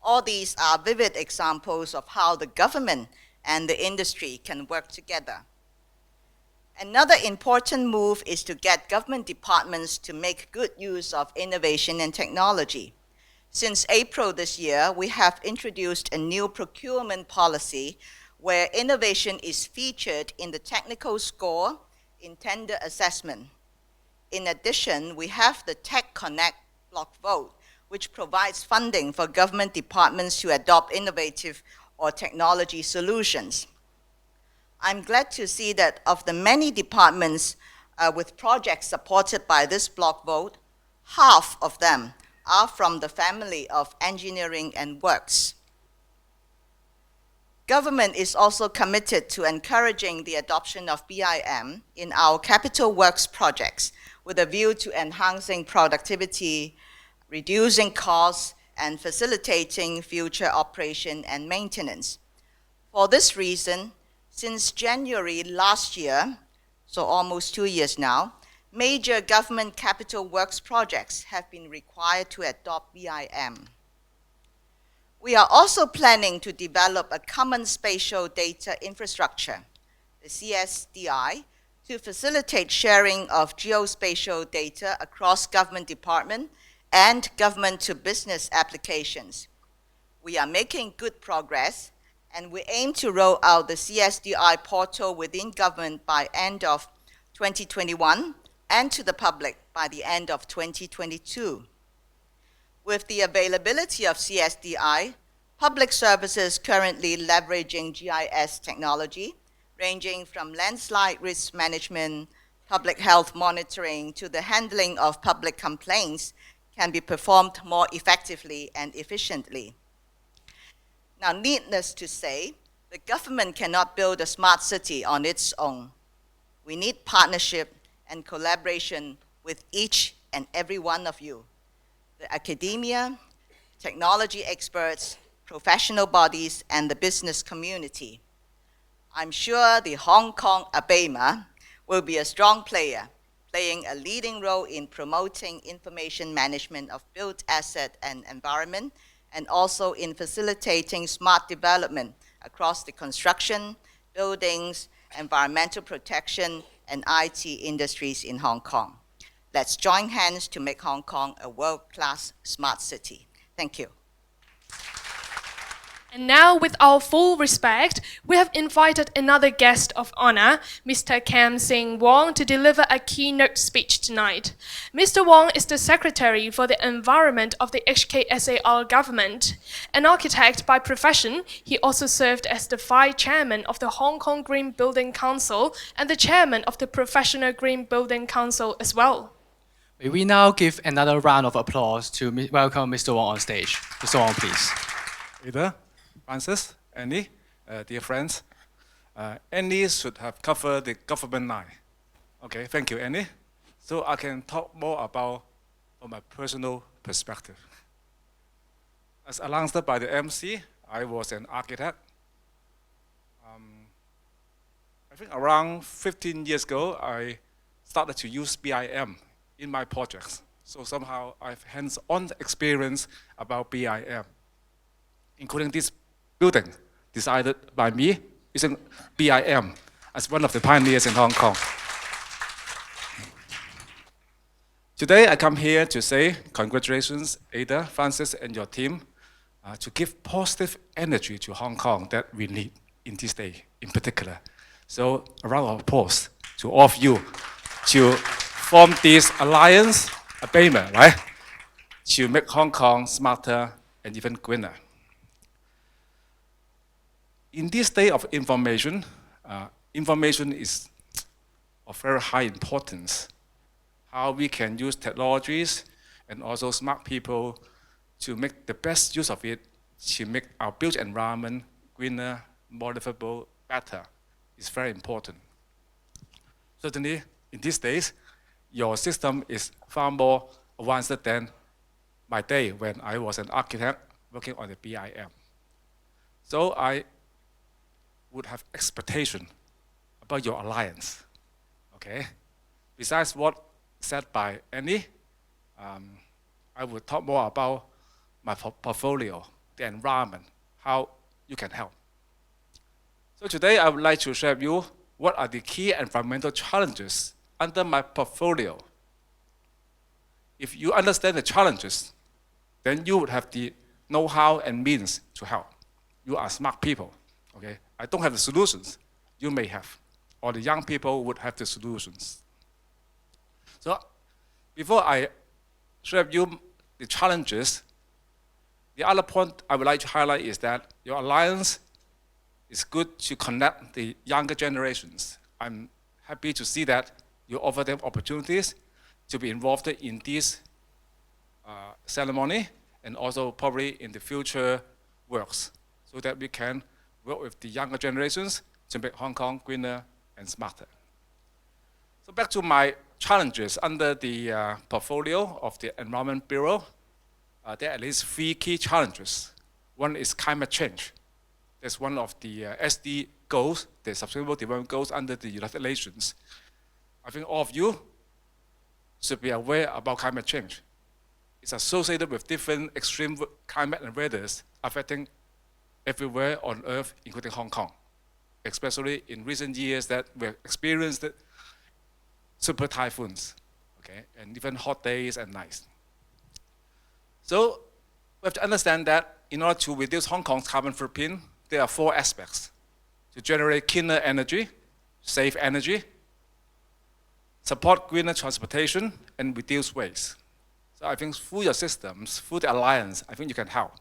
All these are vivid examples of how the government and the industry can work together. Another important move is to get government departments to make good use of innovation and technology. Since April this year, we have introduced a new procurement policy where innovation is featured in the technical score in tender assessment. In addition, we have the Tech Connect block vote, which provides funding for government departments to adopt innovative or technology solutions. I'm glad to see that of the many departments with projects supported by this block vote, half of them are from the family of engineering and works. Government is also committed to encouraging the adoption of BIM in our capital works projects with a view to enhancing productivity, reducing costs, and facilitating future operation and maintenance. For this reason, since January last year, so almost 2 years now, major government capital works projects have been required to adopt BIM. We are also planning to develop a common spatial data infrastructure, the CSDI, to facilitate sharing of geospatial data across government departments and government-to-business applications. We are making good progress, and we aim to roll out the CSDI portal within government by end of 2021 and to the public by the end of 2022. With the availability of CSDI, public services currently leveraging GIS technology, ranging from landslide risk management, public health monitoring, to the handling of public complaints, can be performed more effectively and efficiently. Now, needless to say, the government cannot build a smart city on its own. We need partnership and collaboration with each and every one of you, the academia, technology experts, professional bodies, and the business community. I'm sure the Hong Kong ABEIMA will be a strong player, playing a leading role in promoting information management of built asset and environment, and also in facilitating smart development across the construction, buildings, environmental protection, and IT industries in Hong Kong. Let's join hands to make Hong Kong a world-class smart city. Thank you. And now, with our full respect, we have invited another guest of honor, Mr. Kam Sing Wong, to deliver a keynote speech tonight. Mr. Wong is the Secretary for the Environment of the HKSAR government. An architect by profession, he also served as the Vice Chairman of the Hong Kong Green Building Council and the Chairman of the Professional Green Building Council as well. May we now give another round of applause to welcome Mr. Wong on stage. Mr. Wong, please. Either Francis, Annie, dear friends, Annie should have covered the government line. Okay, thank you, Annie. So I can talk more about from my personal perspective. As announced by the MC, I was an architect. I think around 15 years ago, I started to use BIM in my projects. So somehow I have hands-on experience about BIM, including this building decided by me using BIM as one of the pioneers in Hong Kong. Today I come here to say congratulations, Ada, Francis, and your team to give positive energy to Hong Kong that we need in this day in particular. So a round of applause to all of you to form this alliance, ABEIMA, right? To make Hong Kong smarter and even greener. In this day of information, information is of very high importance. How we can use technologies and also smart people to make the best use of it to make our built environment greener, more livable, better is very important. Certainly, in these days, your system is far more advanced than my day when I was an architect working on the BIM. So I would have expectation about your alliance, okay? Besides what said by Annie, I would talk more about my portfolio, the environment, how you can help. So today I would like to share with you what are the key environmental challenges under my portfolio. If you understand the challenges, then you would have the know-how and means to help. You are smart people, okay? I don't have the solutions, you may have, or the young people would have the solutions. So before I share with you the challenges, the other point I would like to highlight is that your alliance is good to connect the younger generations. I'm happy to see that you offer them opportunities to be involved in this ceremony and also probably in the future works, so that we can work with the younger generations to make Hong Kong greener and smarter. So back to my challenges under the portfolio of the Environment Bureau. There are at least 3 key challenges. One is climate change. That's one of the SD goals, the Sustainable Development Goals under the United Nations. I think all of you should be aware about climate change. It's associated with different extreme climate and weathers affecting everywhere on Earth, including Hong Kong, especially in recent years that we've experienced super typhoons, okay, and even hot days and nights. So we have to understand that in order to reduce Hong Kong's carbon footprint, there are 4 aspects: to generate cleaner energy, save energy, support greener transportation, and reduce waste. So I think through your systems, through the alliance, I think you can help.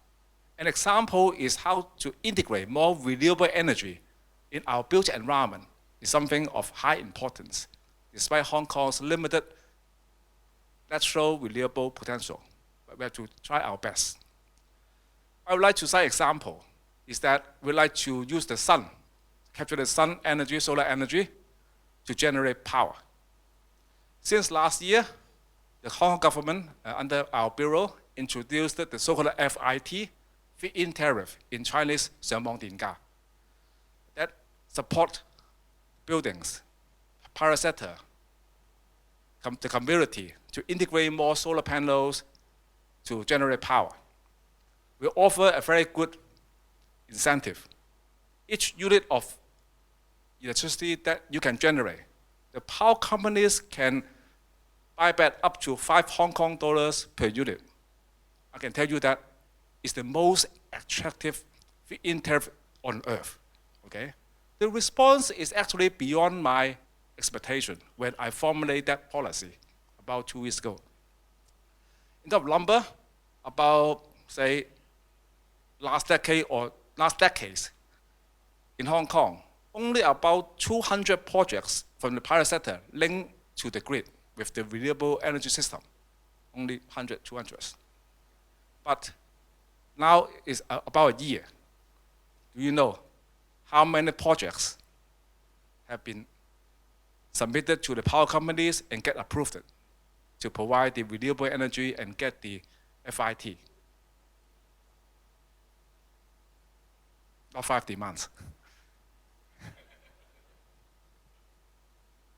An example is how to integrate more renewable energy in our built environment is something of high importance, despite Hong Kong's limited natural renewable potential. But we have to try our best. I would like to cite an example is that we like to use the sun, capture the sun energy, solar energy, to generate power. Since last year, the Hong Kong government, under our bureau, introduced the so-called FIT, feed-in tariff in Chinese 上網電價, that support buildings, private sector, the community to integrate more solar panels to generate power. We offer a very good incentive. Each unit of electricity that you can generate, the power companies can buy back up to 5 Hong Kong dollars per unit. I can tell you that it's the most attractive feed-in tariff on earth, okay? The response is actually beyond my expectation when I formulated that policy about 2 years ago. In terms of lumber, about, say, last decade or last decades in Hong Kong, only about 200 projects from the private sector linked to the grid with the renewable energy system, only 100, 200. But now it's about a year. Do you know how many projects have been submitted to the power companies and get approved to provide the renewable energy and get the FIT? Not 5 demands.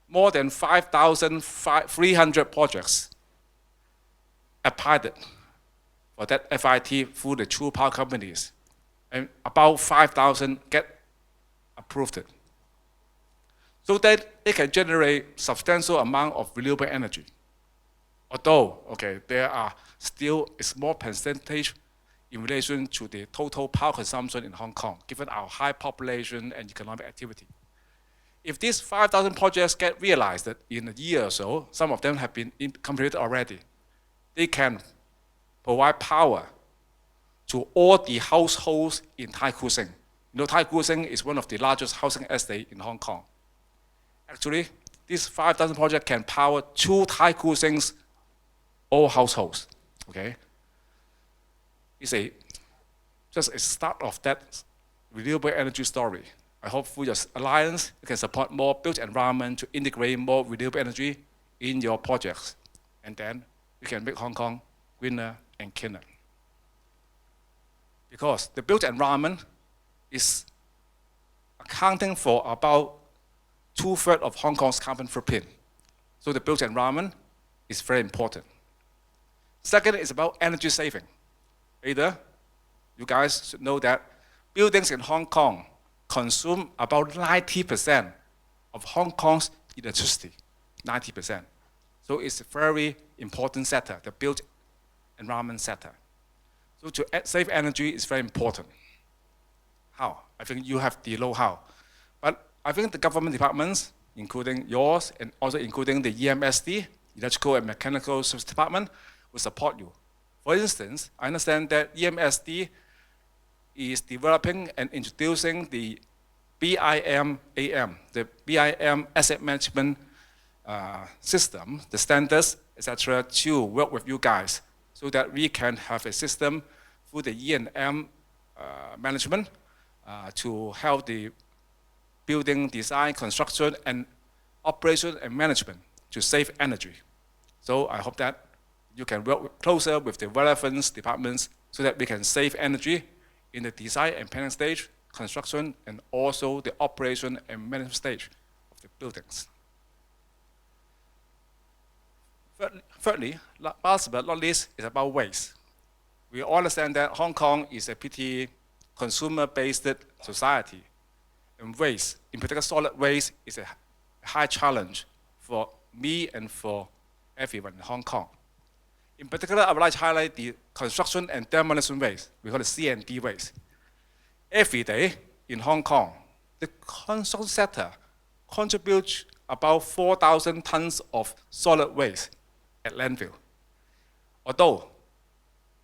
More than 5,300 projects applied for that FIT through the 2 power companies, and about 5,000 get approved. So that they can generate substantial amount of renewable energy. Although, okay, there are still a small percentage in relation to the total power consumption in Hong Kong, given our high population and economic activity. If these 5,000 projects get realized in a year or so, some of them have been completed already, they can provide power to all the households in Tai Kwu Sing. You know, Tai Kwu Sing is one of the largest housing estates in Hong Kong. Actually, these 5,000 projects can power 2 Tai Kwu Sing's all households, okay? It's just a start of that renewable energy story. I hope through your alliance, you can support more built environment to integrate more renewable energy in your projects. And then we can make Hong Kong greener and cleaner. Because the built environment is accounting for about 2/3 of Hong Kong's carbon footprint. So the built environment is very important. Second is about energy saving. Either you guys should know that buildings in Hong Kong consume about 90% of Hong Kong's electricity, 90%. So it's a very important sector, the built environment sector. So to save energy is very important. How? I think you have the know-how. But I think the government departments, including yours and also including the EMSD, Electrical and Mechanical Service Department, will support you For instance, I understand that EMSD is developing and introducing the BIM AM, the BIM asset management system, the standards, etc., to work with you guys so that we can have a system through the E&M management to help the building design, construction, and operation and management to save energy. So I hope that you can work closer with the relevant departments so that we can save energy in the design and planning stage, construction, and also the operation and management stage of the buildings. Thirdly, last but not least, is about waste. We all understand that Hong Kong is a pretty consumer-based society, and waste, in particular solid waste, is a high challenge for me and for everyone in Hong Kong. In particular, I would like to highlight the construction and demolition waste. We call it C&D waste. Every day in Hong Kong, the construction sector contributes about 4,000 tons of solid waste at landfill. Although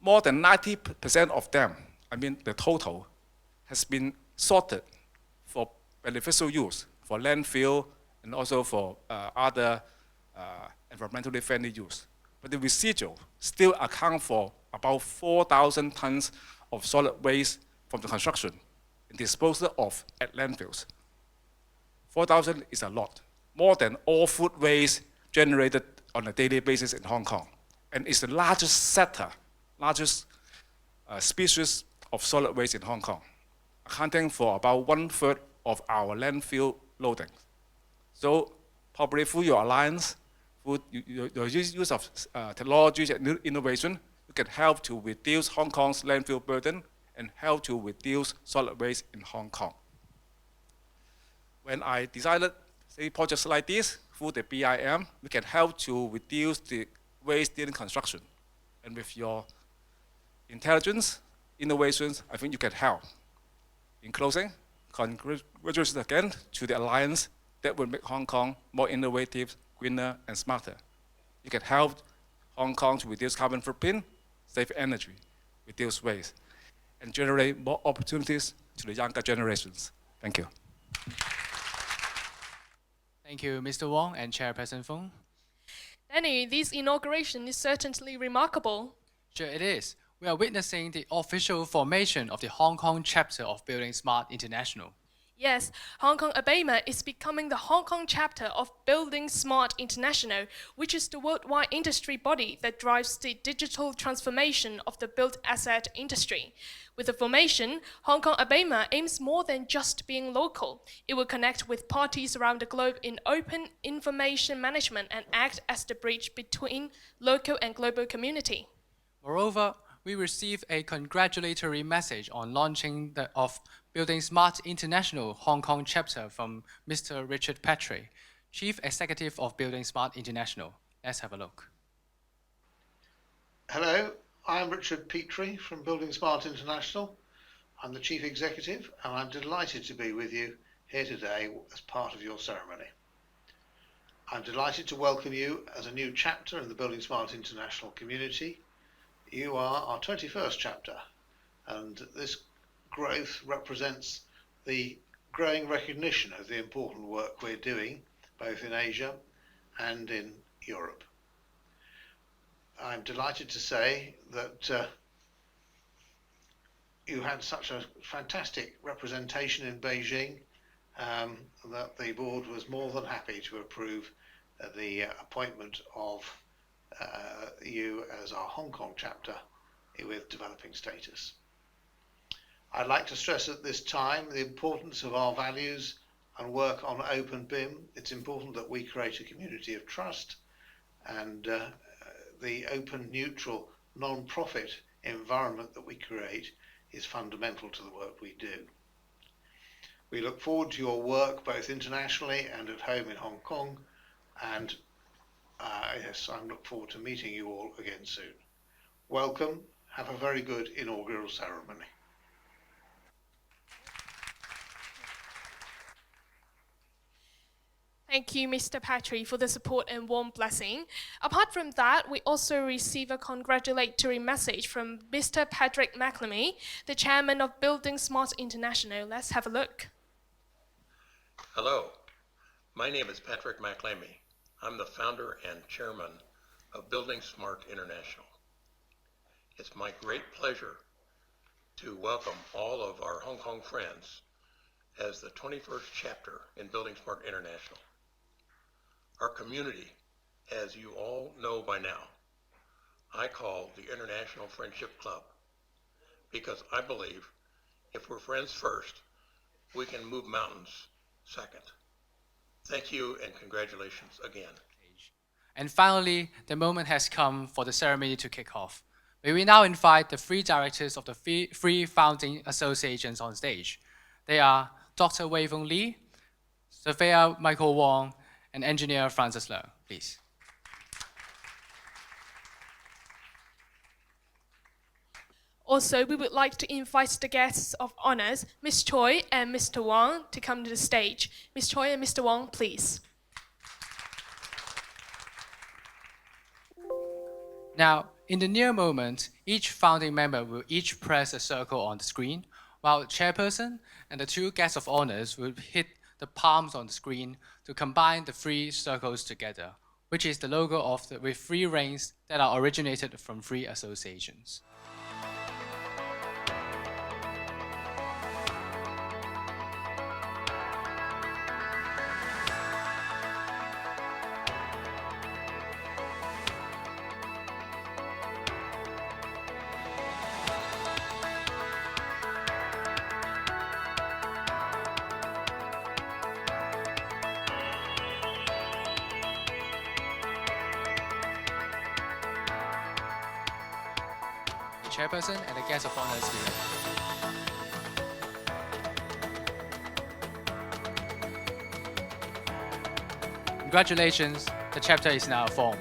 more than 90% of them, I mean the total, has been sorted for beneficial use, for landfill and also for other environmentally friendly use. But the residual still account for about 4,000 tons of solid waste from the construction and disposal of at landfills. 4,000 is a lot, more than all food waste generated on a daily basis in Hong Kong. And it's the largest sector, largest species of solid waste in Hong Kong, accounting for about 1/3 of our landfill loading. So probably through your alliance, through your use of technologies and innovation, you can help to reduce Hong Kong's landfill burden and help to reduce solid waste in Hong Kong. When I decided, say, projects like this, through the BIM, we can help to reduce the waste during construction. And with your intelligence, innovations, I think you can help. In closing, congratulations again to the alliance that will make Hong Kong more innovative, greener, and smarter. You can help Hong Kong to reduce carbon footprint, save energy, reduce waste, and generate more opportunities to the younger generations. Thank you. Thank you, Mr. Wong and Chairperson Fung. Danny, this inauguration is certainly remarkable. Sure it is. We are witnessing the official formation of the Hong Kong chapter of Building Smart International. Yes, HKABAEIMA is becoming the Hong Kong chapter of Building Smart International, which is the worldwide industry body that drives the digital transformation of the built asset industry. With the formation, HKABAEIMA aims more than just being local. It will connect with parties around the globe in open information management and act as the bridge between local and global community. Moreover, we received a congratulatory message on launching of Building Smart International Hong Kong chapter from Mr. Richard Petrie, Chief Executive of Building Smart International. Let's have a look. Hello, I'm Richard Petrie from Building Smart International. I'm the Chief Executive and I'm delighted to be with you here today as part of your ceremony. I'm delighted to welcome you as a new chapter in the Building Smart International community. You are our 21st chapter, and this growth represents the growing recognition of the important work we're doing, both in Asia and in Europe. I'm delighted to say that you had such a fantastic representation in Beijing that the board was more than happy to approve the appointment of you as our Hong Kong chapter with developing status. I'd like to stress at this time the importance of our values and work on open BIM. It's important that we create a community of trust, and the open, neutral, non-profit environment that we create is fundamental to the work we do. We look forward to your work both internationally and at home in Hong Kong, and yes, I look forward to meeting you all again soon. Welcome. Have a very good inaugural ceremony. Thank you, Mr. Patry, for the support and warm blessing. Apart from that, we also receive a congratulatory message from Mr. Patrick McLemy, the chairman of Building Smart International. Let's have a look. Hello, my name is Patrick McLamy. I'm the founder and chairman of Building Smart International. It's my great pleasure to welcome all of our Hong Kong friends as the 21st chapter in Building Smart International. Our community, as you all know by now, I call the International Friendship Club, because I believe if we're friends first, we can move mountains second. Thank you and congratulations again. And finally, the moment has come for the ceremony to kick off. May we now invite the three directors of the three founding associations on stage. They are Dr. Wei Feng Lee, Surveyor Michael Wong, and Engineer Francis Low, please. Also, we would like to invite the guests of honors, Ms. Choi and Mr. Wang, to come to the stage. Ms. Choi and Mr. Wang, please. Now, in the near moment, each founding member will each press a circle on the screen, while the chairperson and the two guests of honors will hit the palms on the screen to combine the three circles together, which is the logo with three rings that are originated from three associations. Chairperson and the guest of honors here. Congratulations, the chapter is now formed.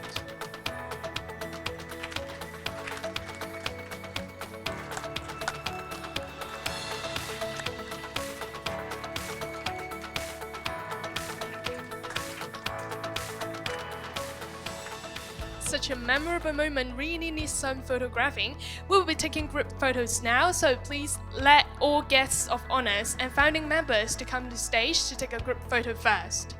Such a memorable moment really needs some photographing. We will be taking group photos now, so please let all guests of honors and founding members to come to the stage to take a group photo first.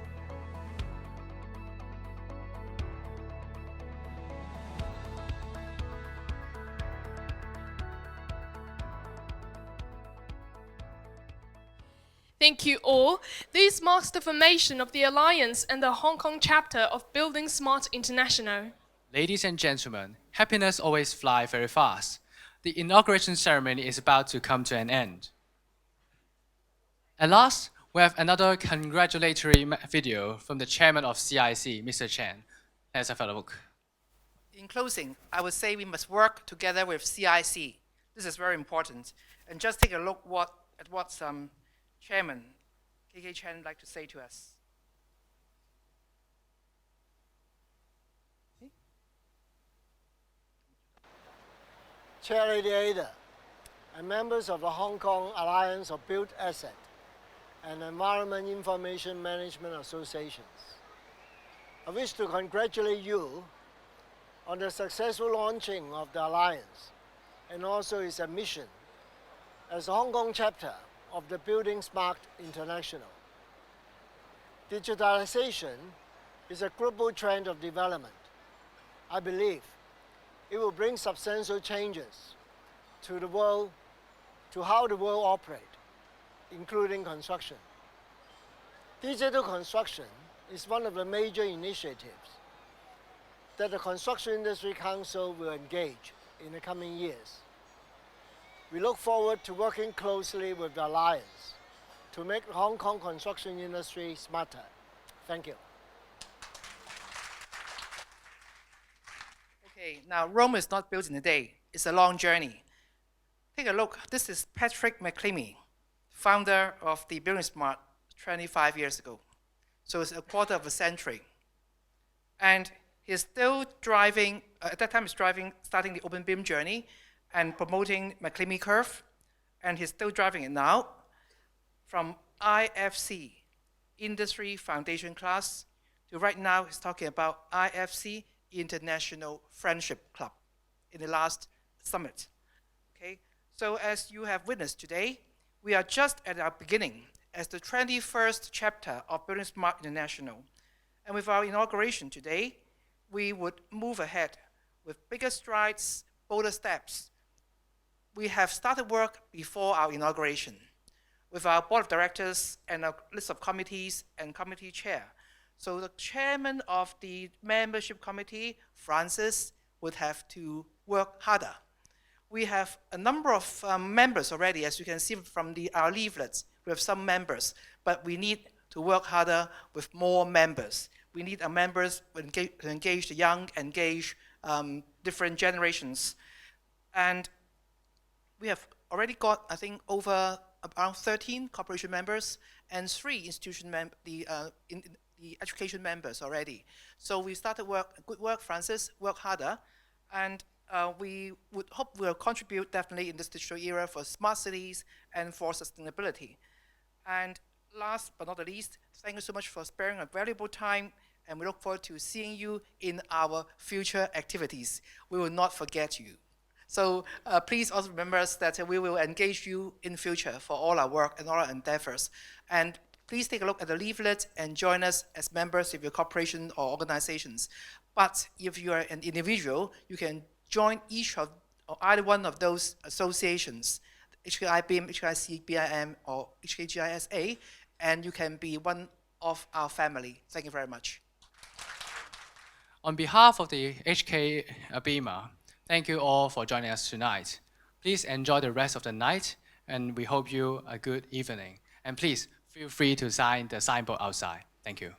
Thank you all. This marks the formation of the Alliance and the Hong Kong chapter of Building Smart International. Ladies and gentlemen, happiness always flies very fast. The inauguration ceremony is about to come to an end. At last, we have another congratulatory video from the chairman of CIC, Mr. Chen. Let's have a look. In closing, I would say we must work together with CIC. This is very important. And just take a look at what Chairman KK Chen would like to say to us. Chair Lady Ada, and members of the Hong Kong Alliance of Built Asset and Environment Information Management Associations, I wish to congratulate you on the successful launching of the Alliance and also its admission as the Hong Kong chapter of the Building Smart International. Digitalization is a global trend of development. I believe it will bring substantial changes to the world, to how the world operates, including construction. Digital construction is one of the major initiatives that the Construction Industry Council will engage in the coming years. We look forward to working closely with the Alliance to make the Hong Kong construction industry smarter. Thank you. Okay, now Rome is not built in a day. It's a long journey. Take a look. This is Patrick McLemy, founder of the Building Smart 25 years ago. So it's a quarter of a century. And he's still driving, at that time he's starting the open beam journey and promoting McLemy curve. And he's still driving it now from IFC industry foundation class to right now is talking about IFC, International Friendship Club, in the last summit. Okay, so as you have witnessed today, we are just at our beginning as the 21st chapter of Building Smart International. And with our inauguration today, we would move ahead with bigger strides, bolder steps. We have started work before our inauguration with our board of directors and a list of committees and committee chair. So the chairman of the membership committee, Francis, would have to work harder. We have a number of members already, as you can see from our leaflets. We have some members, but we need to work harder with more members. We need our members to engage the young, engage different generations. And we have already got, I think, over around 13 corporation members and 3 institution the education members already. So we started work, good work, Francis, work harder. And we would hope we'll contribute definitely in this digital era for smart cities and for sustainability. And last but not the least, thank you so much for sparing a valuable time, and we look forward to seeing you in our future activities. We will not forget you. So please also remember us that we will engage you in future for all our work and all our endeavors. And please take a look at the leaflet and join us as members of your corporation or organizations. But if you are an individual, you can join each of or either one of those associations, HKABAEIM, HKACBIM, or HKGISA, and you can be one of our family. Thank you very much. On behalf of the HKABAEIMA, thank you all for joining us tonight. Please enjoy the rest of the night, and we hope you a good evening. And please feel free to sign the signboard outside. Thank you.